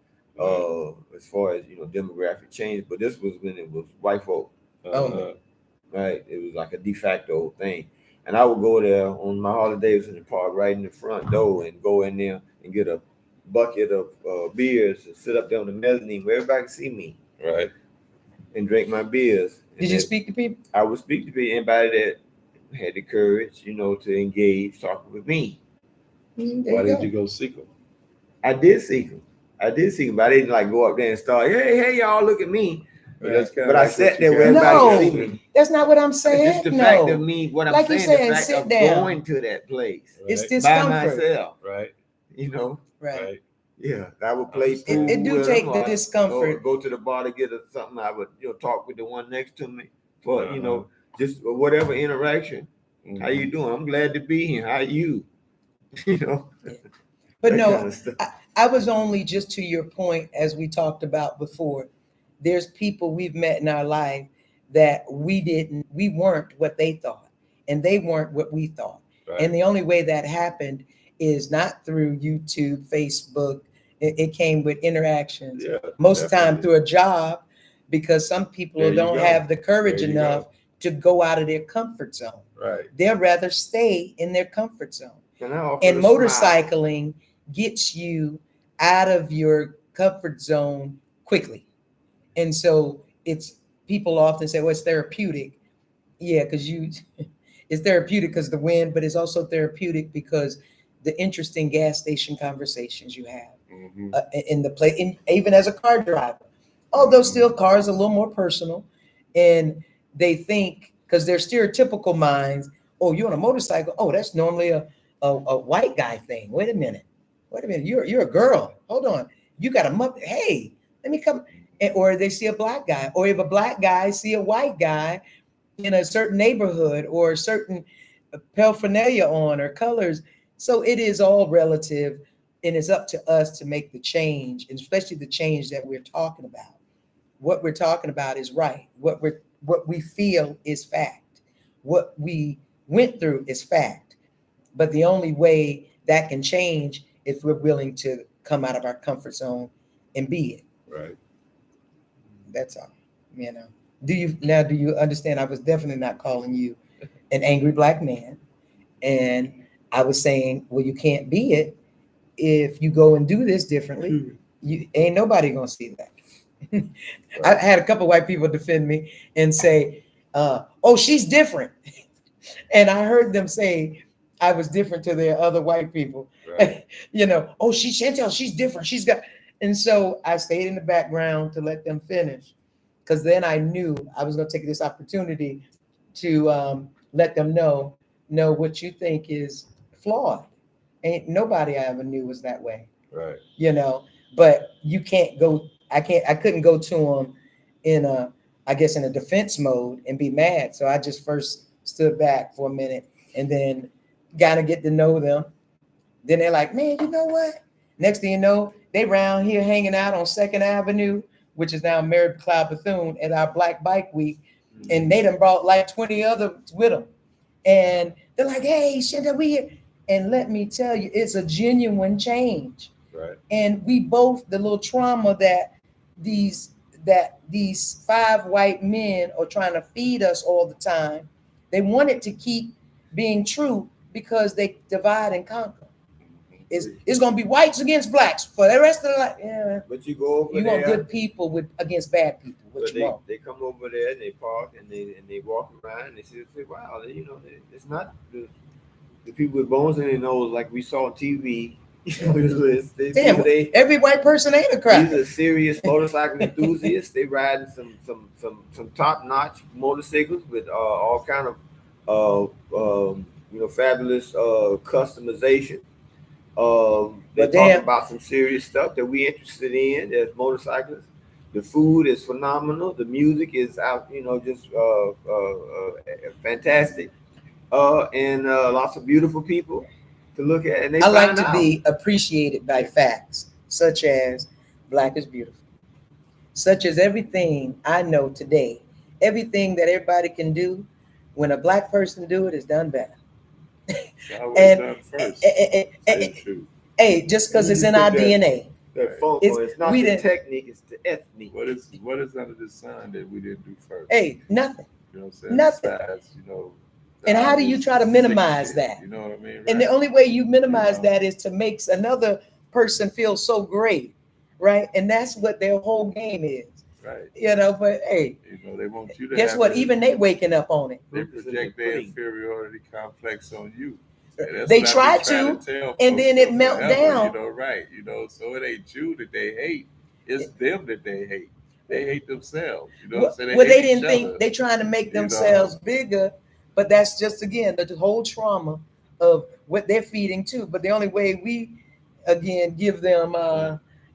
as far as demographic change. But this was when it was white folk. Right. It was like a de facto thing. And I would go there on my holidays in the park, right in the front door, and go in there and get a bucket of beers and sit up there on the mezzanine where everybody can see me, right, and drink my beers. Did you speak to people? I would speak to people, anybody that had the courage, to engage, talking with me. Why did you go seek them? I did seek them, but I didn't like go up there and start, hey, y'all, look at me. But I sat there where everybody could see me. That's not what I'm saying. It's the fact of me, what I'm saying, the fact of going to that place. It's discomfort. By myself. Right. Right. Yeah, I would play pool. It do take the discomfort. Go to the bar to get something. I would talk with the one next to me for just whatever interaction. Mm-hmm. How you doing? I'm glad to be here. How are you? But no, I was only just to your point, as we talked about before. There's people we've met in our life that we weren't what they thought, and they weren't what we thought. Right. And the only way that happened is not through YouTube, Facebook. It came with interactions. Yeah, most of the time through a job, because some people don't have the courage enough to go out of their comfort zone. Right. They'd rather stay in their comfort zone. And motorcycling gets you out of your comfort zone quickly. And so people often say, well, it's therapeutic. Yeah, because it's therapeutic because the wind, but it's also therapeutic because the interesting gas station conversations you have Mm-hmm. in the play, even as a car driver. Although still cars are a little more personal, and they think because they're stereotypical minds. Oh, you're on a motorcycle. Oh, that's normally a white guy thing. Wait a minute. You're a girl. Hold on. You got a muppet. Hey, let me come. Or they see a black guy, or if a black guy see a white guy in a certain neighborhood or a certain paraphernalia on or colors. So it is all relative, and it's up to us to make the change, and especially the change that we're talking about. What we're talking about is right. What we feel is fact. What we went through is fact. But the only way that can change if we're willing to come out of our comfort zone and be it. Right. That's all. You know. Do you understand? I was definitely not calling you an angry black man. And I was saying, well, you can't be it if you go and do this differently. You ain't nobody gonna see that. I Right. had a couple white people defend me and say, "Oh, she's different," and I heard them say I was different to their other white people. Right. You know, oh, she Chantel, she's different. She's got, and so I stayed in the background to let them finish, because then I knew I was gonna take this opportunity to let them know, no, what you think is flawed. Ain't nobody I ever knew was that way, Right. you know. But you can't go. I couldn't go to them in a, I guess, in a defense mode and be mad. So I just first stood back for a minute and then got to get to know them. Then they're like, man, you know what? Next thing you know, they round here hanging out on Second Avenue, which is now Mary Cloud Bethune, at our Black Bike Week, and they done brought like 20 others with them. And they're like, hey, Shanda, we here. And let me tell you, it's a genuine change. Right. And we both, the little trauma these these five white men are trying to feed us all the time, they wanted to keep being true because they divide and conquer. It's gonna be whites against blacks for the rest of the life. Yeah. But you go over You there. want good people with against bad people. What But you want? they come over there and they park and they walk around and they say, wow, you know, it's not the people with bones in their nose like we saw on TV. You know, Damn, every white person ain't a cracker. These are serious motorcycle enthusiasts. They riding some top notch motorcycles with all kind of fabulous customization. They talk about some serious stuff that we interested in as motorcyclists. The food is phenomenal. The music is out, just fantastic. And lots of beautiful people to look at. And they I like to out. be appreciated by facts, such as black is beautiful, such as everything I know today. Everything that everybody can do, when a black person do it, is done better. It's always done first. Hey, just because it's in our DNA. It's not the technique, it's the ethnic. What is under the sun that we didn't do first? Hey, nothing. You know what I'm saying? Nothing. Besides, and how do you try to minimize that? You know what I mean? Right? And the only way you minimize that is to make another person feel so great, right? And that's what their whole game is. Right. But hey, they want you to guess what? Even they waking up on it. They project their inferiority complex on you. They try to, and then it melt down. Right. So it ain't you that they hate. It's them that they hate. They hate themselves. Well, they didn't think they trying to make themselves bigger, but that's just, again, the whole trauma of what they're feeding too. But the only way we, again, give them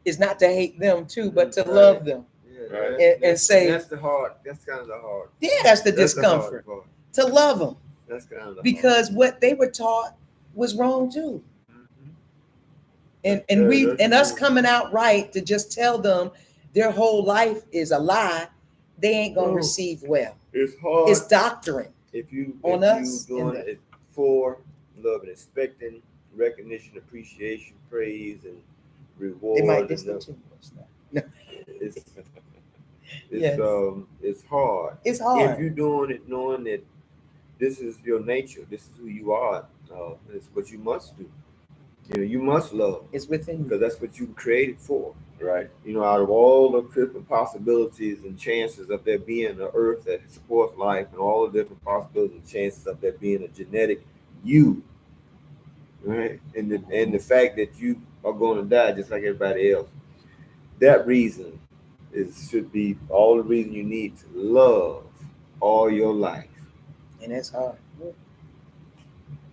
is not to hate them too, but to love them. Yeah, right. And say that's the hard. That's kind of the hard. Yeah, that's the discomfort. To love them. That's kind of because what they were taught was wrong too. Mm-hmm. And us coming out right to just tell them their whole life is a lie, they ain't gonna receive well. It's hard. It's doctrine. If you us doing it for love and expecting recognition, appreciation, praise, and reward. They might discontinue us now. It's hard. It's hard. If you're doing it knowing that this is your nature, this is who you are, it's what you must do. You know, you must love It's within you. because that's what you were created for. Right. You know, out of all the different possibilities and chances of there being an earth that supports life, and all the different possibilities and chances of there being a genetic you, right? And the fact that you are going to die just like everybody else. That reason should be all the reason you need to love all your life. And that's hard.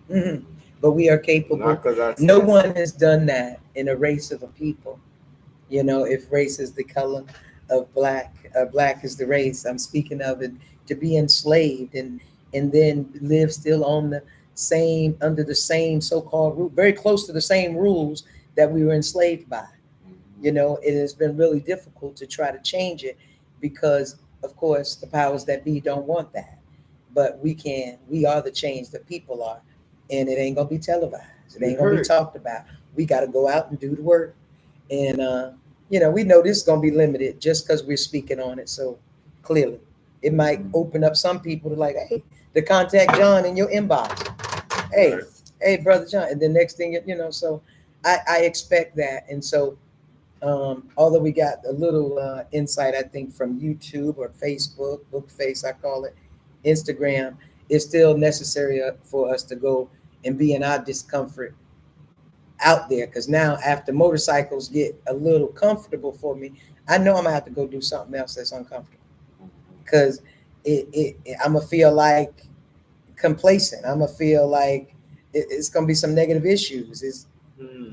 But we are capable. Not because No one has done that in a race of a people. You know, if race is the color of black, black is the race. I'm speaking of it, to be enslaved and then live still on the same, under the same so-called rule, very close to the same rules that we were enslaved by. You know, it has been really difficult to try to change it because, of course, the powers that be don't want that. But we can. We are the change that people are, and it ain't gonna be televised. It ain't gonna be talked about. We got to go out and do the work. And you know, we know this is gonna be limited just because we're speaking on it. So clearly, it might open up some people to like, hey, to contact John in your inbox. Hey, Right. hey, brother John. And the next thing, you know, so I expect that. And so although we got a little insight, I think, from YouTube or Facebook, Bookface, I call it, Instagram, it's still necessary for us to go and be in our discomfort out there. Because now, after motorcycles get a little comfortable for me, I know I'm gonna have to go do something else that's uncomfortable. Because I'm gonna feel like complacent. I'm gonna feel like it's gonna be some negative issues. It's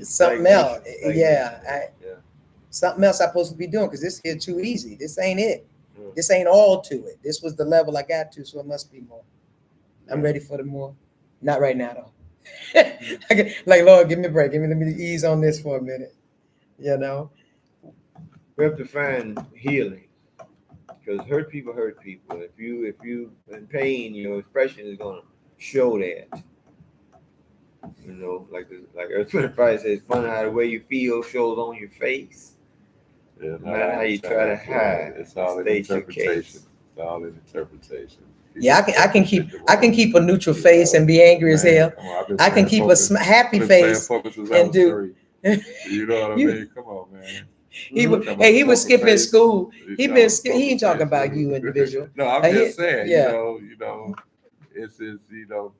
something else. Yeah. Something else I'm supposed to be doing because this here too easy. This ain't it. This ain't all to it. This was the level I got to, so it must be more. I'm ready for the more. Not right now though. Like, Lord, give me a break. Let me ease on this for a minute. You know. We have to find healing because hurt people hurt people. If you in pain, your expression is gonna show that. You know, like Earth Price says, funny how the way you feel shows on your face. Yeah, No matter how you try to hide, it's all in state your interpretation. case. It's all in interpretation. Yeah, I can keep a neutral face and be angry as hell. I can keep a happy face and do. You know what I mean? Come on, man. He was skipping school. He ain't talking about you, individual. No, I'm just saying. Yeah. You know, it's you know.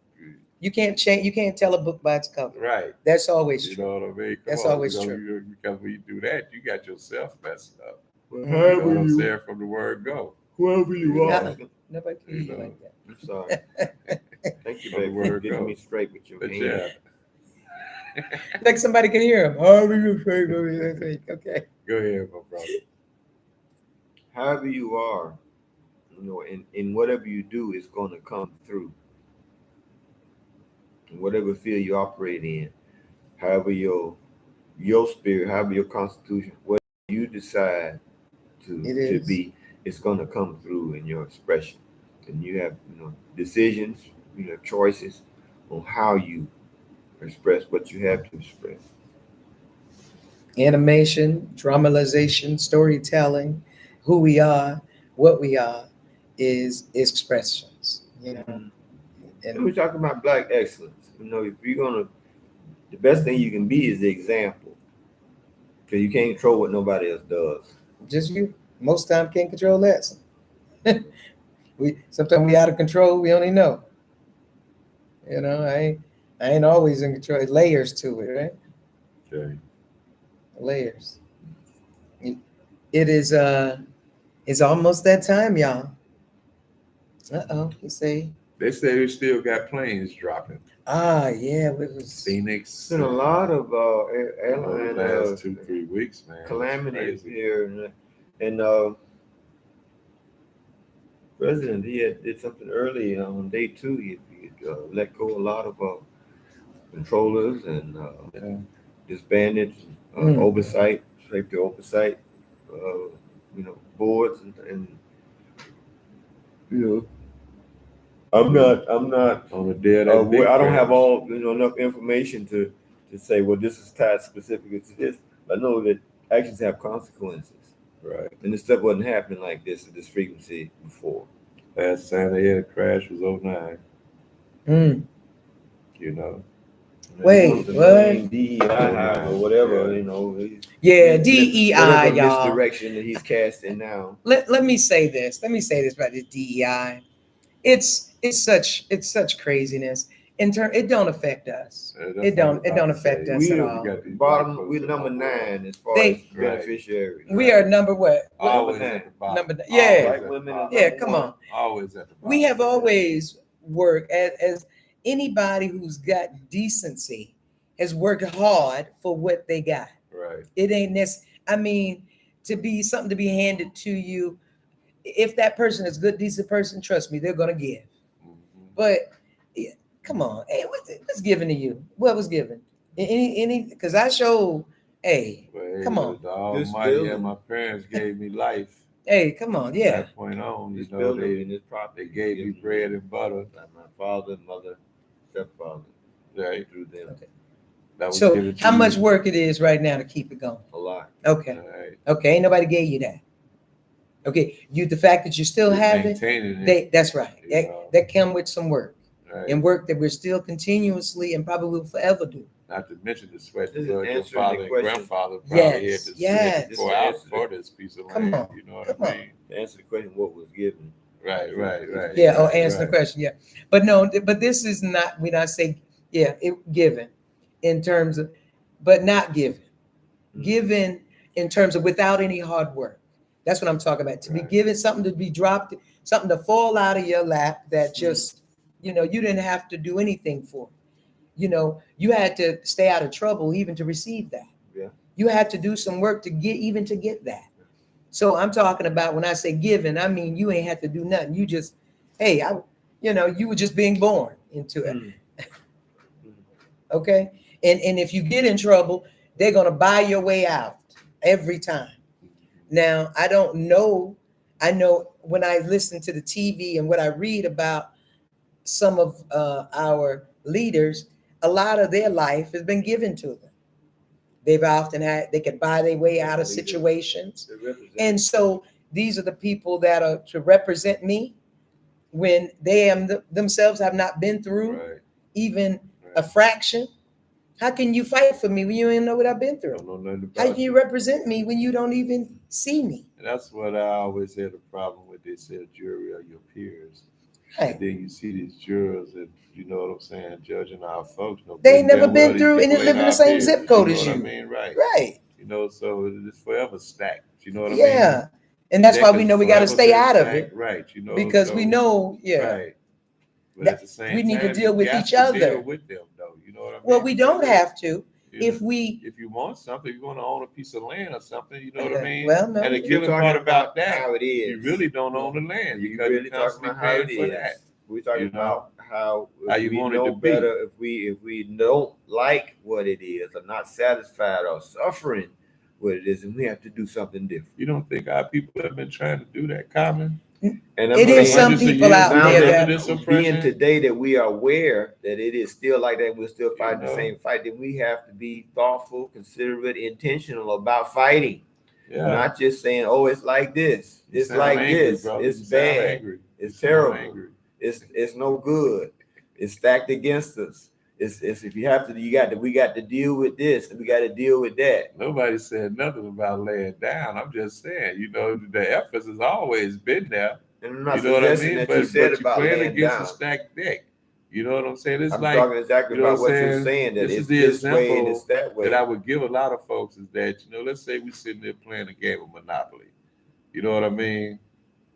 You can't change. You can't tell a book by its cover. Right. That's always true. You know what I mean? That's always true. Because when you do that, you got yourself messed up. Well, You know what I'm saying? From the word go. Whoever you are. Nobody can hear you like that. I'm sorry. Thank you, baby, for getting me straight with your hand. Like somebody can hear him. Okay. Go ahead, my brother. However you are, you know, in whatever you do, it's going to come through. In whatever field you operate in, however your spirit, however your constitution, what you decide to be, it's going to come through in your expression. And you have, you know, decisions, you have choices on how you express what you have to express. Animation, dramatization, storytelling, who we are, what we are, is expressions. You know. And we're talking about Black excellence. You know, if you're gonna, the best thing you can be is the example, because you can't control what nobody else does. Just you. Most time can't control that. Sometimes we out of control. We only know. You know, I ain't always in control. Layers to it, right? Okay. Layers. It is. It's almost that time, y'all. You say. They say we still got planes dropping. Yeah, it was Phoenix. It's been a lot of airline last 2-3 weeks, man. Calamities here, and President did something early on day 2. He let go a lot of controllers and disbanded oversight, safety oversight, you know, boards and you know. I'm not on the dead. I don't have all, you know, enough information to say, well, this is tied specifically to this. I know that actions have consequences. Right. And this stuff wasn't happening like this at this frequency before. Last Santa Ana crash was 2009. You know. Wait, The what? main DEI hire or whatever, you know. Yeah, DEI, whatever y'all. misdirection that he's casting now. Let me say this. Let me say this about this DEI. It's such craziness. In turn, it don't affect us. It don't affect us at all. We're number 9 as far They- as beneficiaries. We are number what? Always nine. at the bottom. Number yeah. White women are Yeah, number come one. on. Always at the bottom. We have always worked as anybody who's got decency has worked hard for what they got. Right. It ain't this. I mean, to be something to be handed to you. If that person is a good, decent person, trust me, they're gonna give. Mhm. But yeah, come on, hey, what's given to you? What was given? Any? Because I showed. Hey, Well, come on. The Almighty building. and my parents gave me life. Hey, come on, From yeah. that point on, you This know, building and this they property gave me bread and butter. by my father, mother, stepfather, Right. through them. Okay. That was So given to how you. much work it is right now to keep it going? A lot. Okay, Right. okay. Ain't nobody gave you that. Okay, the fact that you still have it, Maintaining it. that's right. You know. That come with some work Right. and work that we're still continuously and probably will forever do. Not to mention the sweat This and is blood your answering father the and question. grandfather probably Yes, had to yes. pour out for this piece of Come land. on, You know what come I on. mean? To answer the question, what was given? Right. Yeah, or right, answer the right. question. Yeah, but no, but this is not. We not say given in terms of, but not given. Given in terms of without any hard work. That's what I'm talking about. To be Right. given something to be dropped, something to fall out of your lap that just you didn't have to do anything for. You had to stay out of trouble even to receive that. Yeah. You had to do some work to get that. So I'm talking about when I say given, I mean you ain't had to do nothing. You just, hey, you were just being born into it. Okay. And if you get in trouble, they're gonna buy your way out every time. Now, I don't know. I know when I listen to the TV and what I read about some of our leaders, a lot of their life has been given to them. They've often they could buy their way out of situations. And so these are the people that are to represent me when they themselves have not been through Right. even a fraction. How can you fight for me when you don't even know what I've been through? Don't know nothing How about can you you. represent me when you don't even see me? And that's what I always had a problem with. They said jury are your peers. Hey, And then you see these jurors that, you know what I'm saying, judging our folks. they ain't never damn been well these through and people they live ain't in the our same peers, zip code you know as what you. I mean? Right. Right. You know, so it's forever stacked. You know what I mean? Yeah. And that's why we know we got to Forever stay been out of stacked, it right? You know, because we so- know, Right. But that at the same we need to time, deal you with got each to other. deal with them, though. You know what I mean? Well, we don't have to You if know, we. if you want something, you want to own a piece of land or something. You know what I mean? Well, no. And the You're killing talking part about that, how it is. you really don't own the land You because really you're talking constantly about how it paying for is. that. We're talking You know? about how you we want it know to be. better if we don't like what it is or not satisfied or suffering what it is, and we have to do something different. You don't think our people have been trying to do that, Common? And It is some hundreds of people years out now there that that. this being oppression? today that we are aware that it is still like that, we're still fighting the know? same fight, then we have to be thoughtful, considerate, intentional about fighting. Yeah. Not just saying, oh, it's like this, You it's sound like angry, this, brother. it's You sound bad, angry. it's You sound terrible, angry. it's no good, it's stacked against us. It's if you have to, we got to deal with this, and we got to deal with that. Nobody said nothing about laying down. I'm just saying, the efforts has always been there. And I'm not You know what I suggesting mean? that you said but about you're playing laying against down. a stacked deck. You know what I'm saying? It's I'm like talking exactly you know about what you're saying? saying, that This it's is the this way and example it's that way. that I would give a lot of folks is that, let's say we sitting there playing a game of Monopoly. You know what I mean?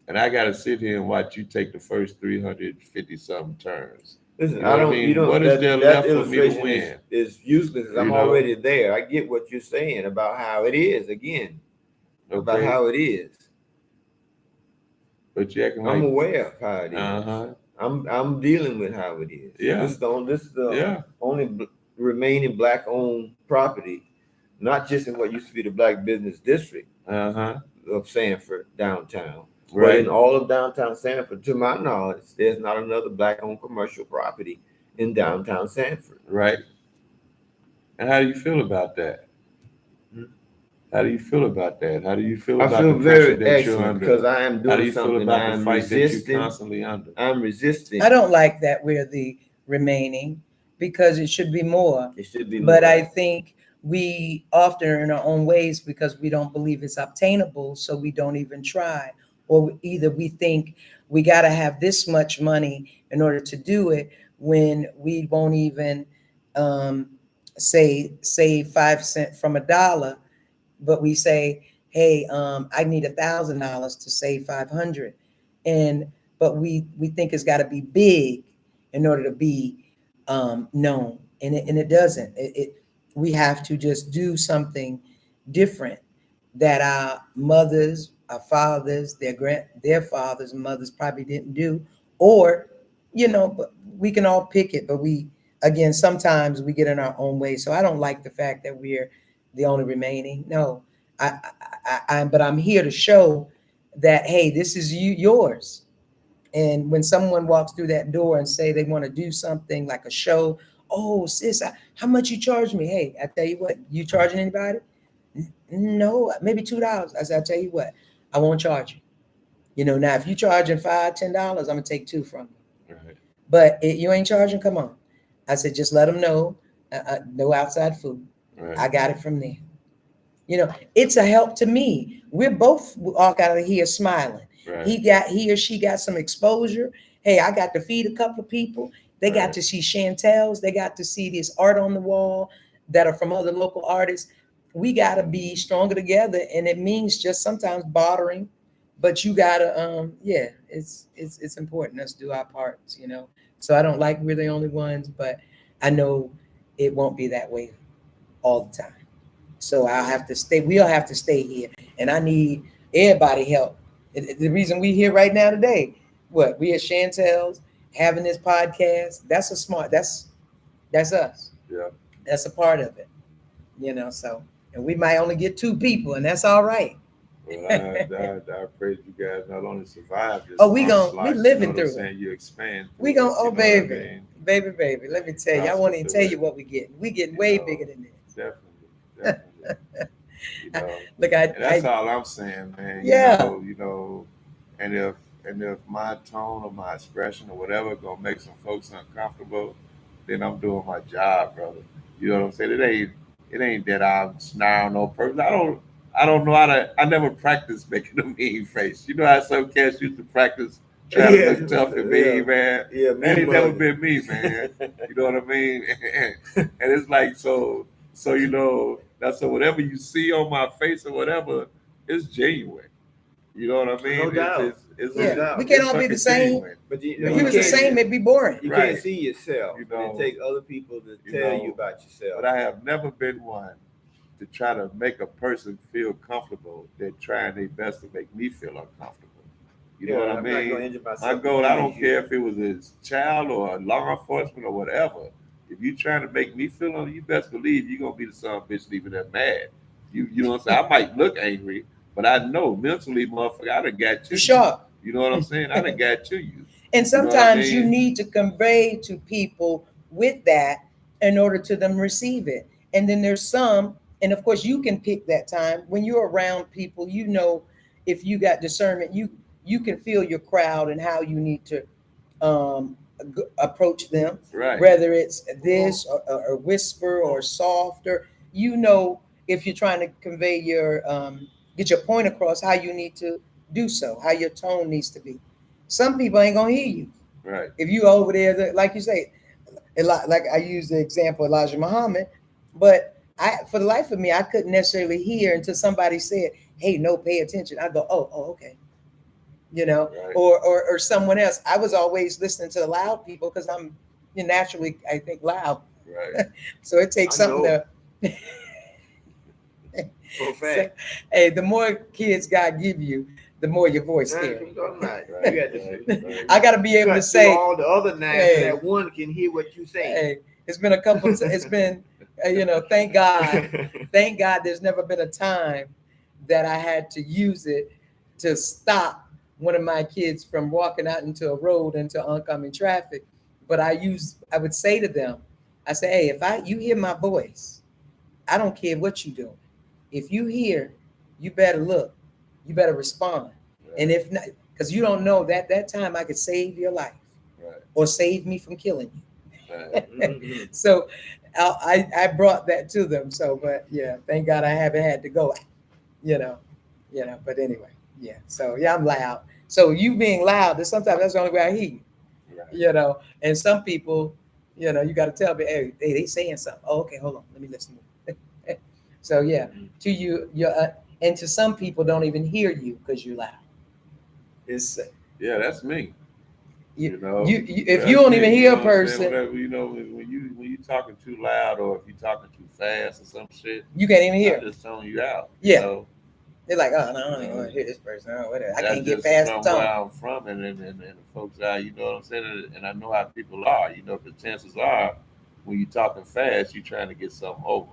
And I got to sit here and watch you take the first 350 something turns. Listen, You know what I mean? What is there left for me to illustration win? is useless. I'm know? already there. I get what you're saying about how it is again. About Okay. how it is. But you acting I'm like aware of how it is. uh-huh. I'm dealing with how it is. Yeah. This is the only remaining black owned property, not just in what used to be the black business district of Sanford downtown. But Right. in all of downtown Sanford, to my knowledge, there's not another black-owned commercial property in downtown Sanford. Right. And how do you feel about that? How do you feel about that? How do you feel about I feel the pressure very that you're excellent under? because I am How do doing you feel something about that the I'm fight that resisting. you're constantly under? I'm resisting. I don't like that we're the remaining because it should be more. It should be But more. I think we often are in our own ways because we don't believe it's obtainable, so we don't even try. Or either we think we got to have this much money in order to do it when we won't even um, say save 5 cents from a dollar, but we say, hey, I need $1,000 to save 500. And but we think it's got to be big in order to be known, and it doesn't. We have to just do something different that our mothers, our fathers, their fathers and mothers probably didn't do, or but we can all pick it, but we again sometimes we get in our own way. So I don't like the fact that we're the only remaining. No, but I'm here to show that hey, this is yours. And when someone walks through that door and say they want to do something like a show, oh sis, how much you charge me? Hey, I tell you what, you charging anybody? No, maybe $2. I said, I tell you what, I won't charge you. Now if you charging $5, $10, I'm gonna take two from you. Right. But you ain't charging, come on. I said, just let them know, no outside food. Right. I got it from there. It's a help to me. We're both walk out of here smiling. Right. He or she got some exposure. Hey, I got to feed a couple of people. They got to see Chantel's. They got to see this art on the wall that are from other local artists. We got to be stronger together, and it means just sometimes bartering, but you gotta it's important us do our parts. So I don't like we're the only ones, but I know it won't be that way all the time. So I'll have to stay. We'll have to stay here, and I need everybody help. The reason we here right now today, what we at Chantel's having this podcast. That's us. Yeah. That's a part of it. So, and we might only get two people, and that's all right. Well, I pray you guys not only survive this. Oh, we onslaught, living you know what I'm through it. saying? You expand. We through gonna, it, oh you know what I baby, mean? baby. Let me tell you, I won't even tell you what we get. We getting way bigger than this. Definitely. Look, And that's all I'm saying, man. Yeah. And if my tone or my expression or whatever gonna make some folks uncomfortable, then I'm doing my job, brother. You know what I'm saying? It ain't that I'm snarling no person. I don't know how to. I never practiced making a mean face. You know how some cats used to practice trying to look tough and mean, man. Yeah, That ain't never been me, man. You know what I mean? And it's like so that's so whatever you see on my face or whatever, it's genuine. You know what I mean? No doubt. It's Yeah, doubt. we can't it's all be the fucking same. genuine. But If we was the same, it'd be boring. You Right. can't see yourself. You know, it take other people to you tell know, you about yourself. But I have never been one to try to make a person feel comfortable. They're trying their best to make me feel uncomfortable. You know what I I'm not gonna mean? injure myself My goal, I to don't please care you. if it was a child or a law enforcement or whatever. If you trying to make me feel on, you best believe you're gonna be the son of a bitch leaving that mad. You know what I'm saying? I might look angry, but I know mentally, motherfucker, I done got to You're you. sharp. You know what I'm saying? I done got to you. And You know what I sometimes you mean? need to convey to people with that in order to them receive it. And then there's some, and of course you can pick that time when you're around people, if you got discernment, you can feel your crowd and how you need to approach them, Right. whether it's this or whisper or softer. If you're trying to convey get your point across, how you need to do so, how your tone needs to be. Some people ain't gonna hear you. Right. If you over there, like you say, like I use the example Elijah Muhammad, but for the life of me, I couldn't necessarily hear until somebody said, "Hey, no, pay attention." I go, "Oh, okay," Right. or someone else. I was always listening to the loud people because I'm naturally, I think, loud. Right. So it takes I something know. to. For a fact. Hey, the more kids God give you, the more your voice That's what scary. I'm talking about. Right. You got to Right. I got to be able to cut say, through all the other nine Hey. so that one can hear what you say. hey, it's been a couple. It's been, thank God, there's never been a time that I had to use it to stop one of my kids from walking out into a road into oncoming traffic. But I would say to them, I say, hey, if you hear my voice, I don't care what you're doing. If you hear, you better look, you better respond. Right. And if not, because you don't know that time I could save your life Right. or save me from killing you. Mhm. So I brought that to them. So, but yeah, thank God I haven't had to go. You know, But anyway, yeah. So yeah, I'm loud. So you being loud, sometimes that's the only way I hear you. Right. And some people, you got to tell me, hey, they saying something. Oh, okay, hold on, let me listen. So yeah, Mhm. to you, and to some people don't even hear you because you're loud. It's Yeah, that's me. You, You know, if you that's don't me. even You hear a know what I'm saying? person, Whatever. When you talking too loud or if you talking too fast or some shit, you can't even I hear. just tone you out. Yeah, they're like, oh no, I You don't even know. want to hear this person. Oh, whatever. I That's can't get just past from the where tone. I'm from, and the folks are, you know what I'm saying, and I know how people are, because chances are, when you're talking fast, you're trying to get something over.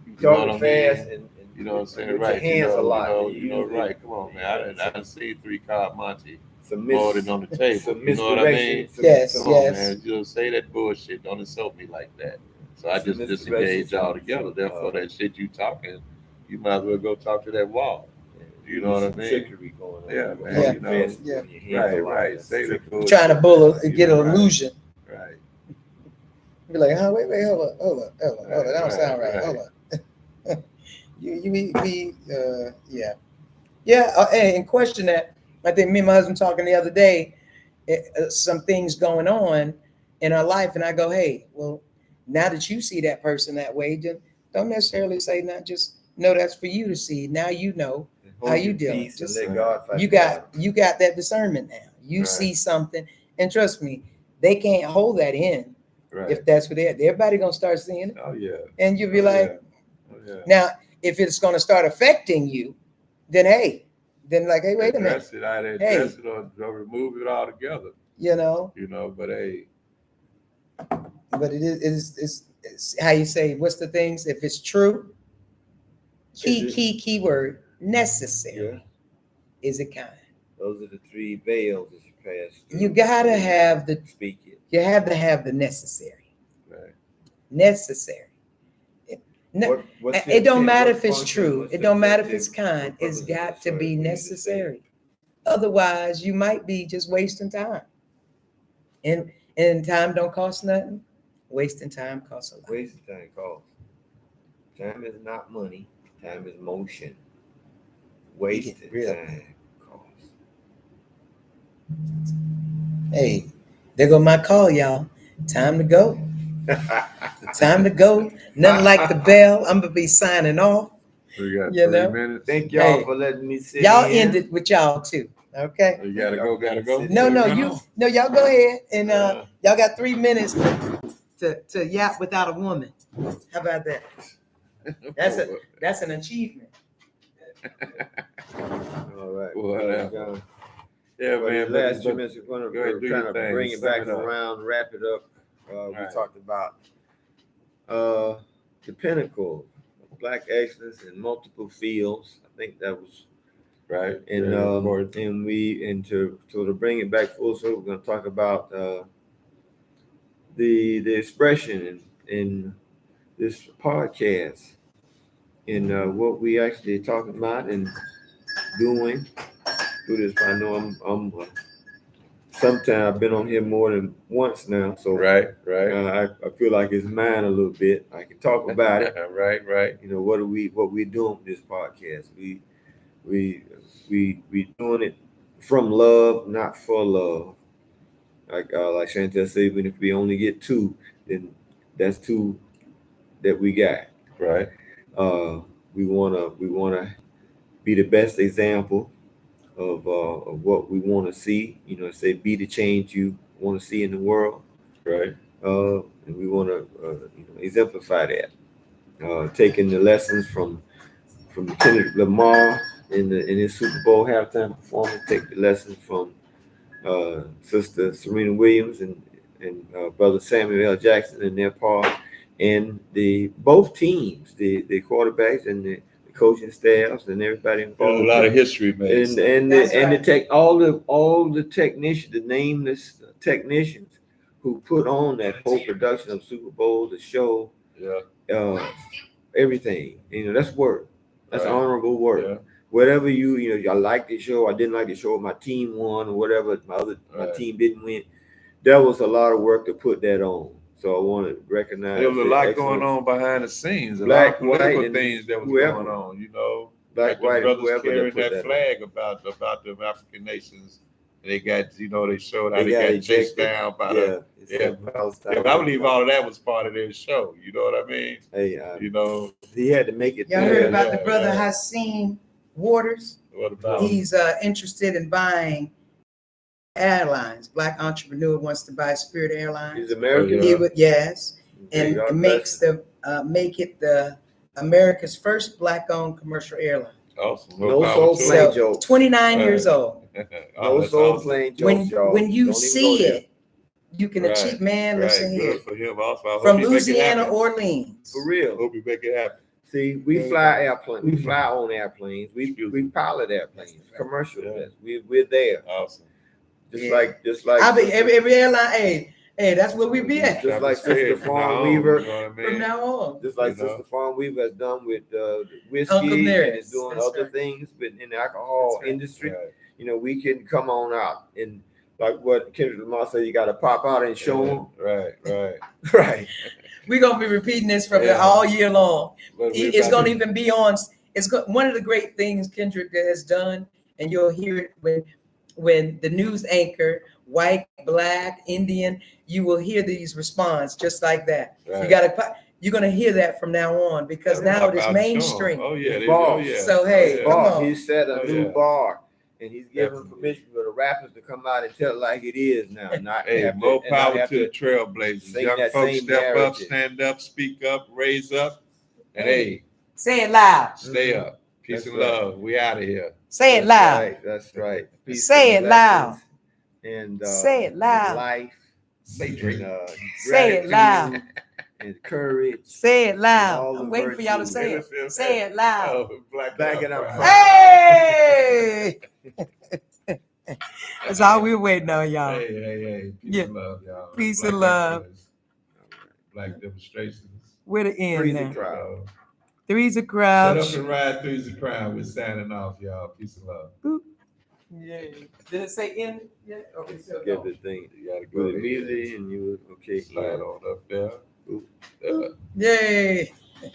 you You know what talking I mean? fast and You know what I'm saying, with your right? hands a lot. You use Right. Come on, man. I done seen 3 card Monte some more than on the table. some You know what I misdirection, mean? Yes, Come on, yes. man. You don't say that bullshit. Don't insult me like that. So I some just misdirection, disengage altogether. Therefore, that shit you talking, you might as well go talk to that wall. You know what I some mean? trickery going on. Yeah, You man. Yeah, talking You know, fast yeah. with your hands a right, lot. right. That's Say the trickery. Trying to bullshit, man. You get know, an right, illusion. right, Be like, huh? Wait, hold on. That don't right, sound right. Hold right. on. Yeah. Yeah, and question that. I think me and my husband talking the other day, some things going on in our life, and I go, hey, well, now that you see that person that way, don't necessarily say not just no, that's for you to see. Now you know And how hold you your dealing. peace and Just let Right. God fight you the battle. got that discernment now. You Right. see something, and trust me, they can't hold that in Right. if that's what they're. Everybody gonna start seeing it, Oh yeah. and you'll be Oh yeah. like, Oh yeah. now if it's gonna start affecting you, then hey, then like, hey, wait a minute, Address it. Either hey, address it or remove it altogether. you know. But hey, But it's how you say what's the things if it's true, Is it? keyword necessary. Yeah. Is it kind? Those are the three veils that you pass You through gotta before have you speak it. you have to have the necessary. right. Necessary. No, What's the it don't intent? matter What if it's function? true. What's It the don't matter if objective? it's kind. What It's purpose does it got to serve be for you to say it? necessary. Otherwise, you might be just wasting time. And time don't cost nothing. Wasting time costs a lot. Wasting time costs. Time is not money. Time is motion. You get Wasted real. time costs. Hey, there go my call, y'all. Time to go. Time to go. Nothing like the bell. I'm gonna be signing off. We got You 3 know. minutes. Thank y'all Hey, for letting me sit y'all in. ended with y'all too. Okay. You Thank gotta y'all go. for letting Gotta me go. sit No, in. no, Run on. y'all go ahead and Uh, y'all got 3 minutes to yap without a woman. How about that? That's an achievement. All right. Whatever. Yeah, For these man. last 2 But minutes, we're go ahead, do trying your to thing. bring it Sum back it up. around, wrap it up. We Right. talked about uh, the pinnacle, black excellence in multiple fields. I think that was, Right. and Very important. to bring it back full circle, we're going to talk about the expression in this podcast and what we actually talking about and doing through this. I know I'm sometimes I've been on here more than once now, so Right. Right. I feel like it's mine a little bit. I can talk about it. right. Right. You know what we're doing with this podcast. We doing it from love, not for love. Like Chantel said, even if we only get two, then that's two that we got. Right. Uh, we wanna be the best example of what we want to see. You know, say be the change you want to see in the world. Right. And we want to exemplify that. Taking the lessons from Kendrick Lamar in his Super Bowl halftime performance. Take the lessons from Sister Serena Williams and Brother Samuel L. Jackson and their part, and the both teams, the quarterbacks and the coaching staffs and everybody There's a involved. lot of history made. And the tech all the technicians, the nameless technicians who put on that whole production of Super Bowl, the show, Yeah. everything. You know, that's work. That's Right. honorable work. Yeah. Whatever I liked the show, I didn't like the show, my team won or whatever, my Right. team didn't win. There was a lot of work to put that on. So I want to recognize. There was a the lot excellence. going on behind the scenes. A Black, lot of political white, and things that was whoever. going on. You know, Black, like the white, and brothers whoever carrying put that flag about the African nations. And they got, you know, they showed how They they got got chased ejected. down by Yeah, yeah. But I believe all of that was part of their show. You know what I mean? Hey, You know, he had to make it. Y'all heard about the brother Hassim Waters? what about He's interested in buying airlines. Black entrepreneur wants to buy Spirit Airlines. He's American. He would, yes, and God it bless makes make it the America's first black-owned commercial airline. awesome? No power soul to plane him. So jokes. 29 years old. Oh, No that's soul awesome. plane jokes, y'all. When you Don't even see go there. it, you can Right, achieve. Man, right. listen Good here. for him. Also, I hope From he make it Louisiana, happen. Orleans. For real. Hope you make it happen. See, we There you fly go. airplanes. We fly on airplanes. We pilot airplanes. That's right. Commercial. Yeah. We're there. Awesome. Just Yeah. like I'll be every airline. Hey, that's where we be at Just like Sister Stratospheric Fawn now, Weaver. You know what I mean? from now on. Just like You know? Sister Fawn Weaver has done with whiskey Uncle and Nearest. is doing That's other right. things, but in the alcohol That's right. industry, Right. you know, we can come on out and like what Kendrick Lamar said, you got to pop out and show them. Right, right. Right. We're gonna be repeating this from Yeah. all year long. But we It's about gonna to- even be on. One of the great things Kendrick has done, and you'll hear it when the news anchor, white, black, Indian, you will hear these response just like that. Right. You're gonna hear that from now on because Yeah, now it is pop out and show 'em. mainstream. Oh yeah, It's oh boss. yeah. So, hey, oh, come Boss, on. he set a Oh, new yeah. bar, and he's giving Definitely. permission for the rappers to come out and tell it like it is now. Not Hey, have more to, and not power have to the trailblazers. sing Young that folks same step up, narrative. stand up, speak up, raise up, and hey, Say it loud. stay Mhm. up. Peace That's and right. love. We out of here. Say it That's loud. right. That's right. Peace Say and it loud. blessings and Say it loud. and life Say and Drake. Say it gratitude loud. and courage. Say it and loud. all I'm the waiting for y'all to virtues. say it. Say it loud. Oh, black Back and it up. proud. Hey! That's all we're waiting on, y'all. Hey. Peace Yeah. and love, y'all. Peace Black and love. influence, Black demonstrations. We're the end Freeze the now. crowd. Three's a Shut crowd. up and ride through's the crown. We're signing off, y'all. Peace and love. Yeah. Did it say end? Yeah. Or we still Get going? the thing You gotta go with the ahead. music and you okay. Slide on up there. Ooh. Yeah. Yay.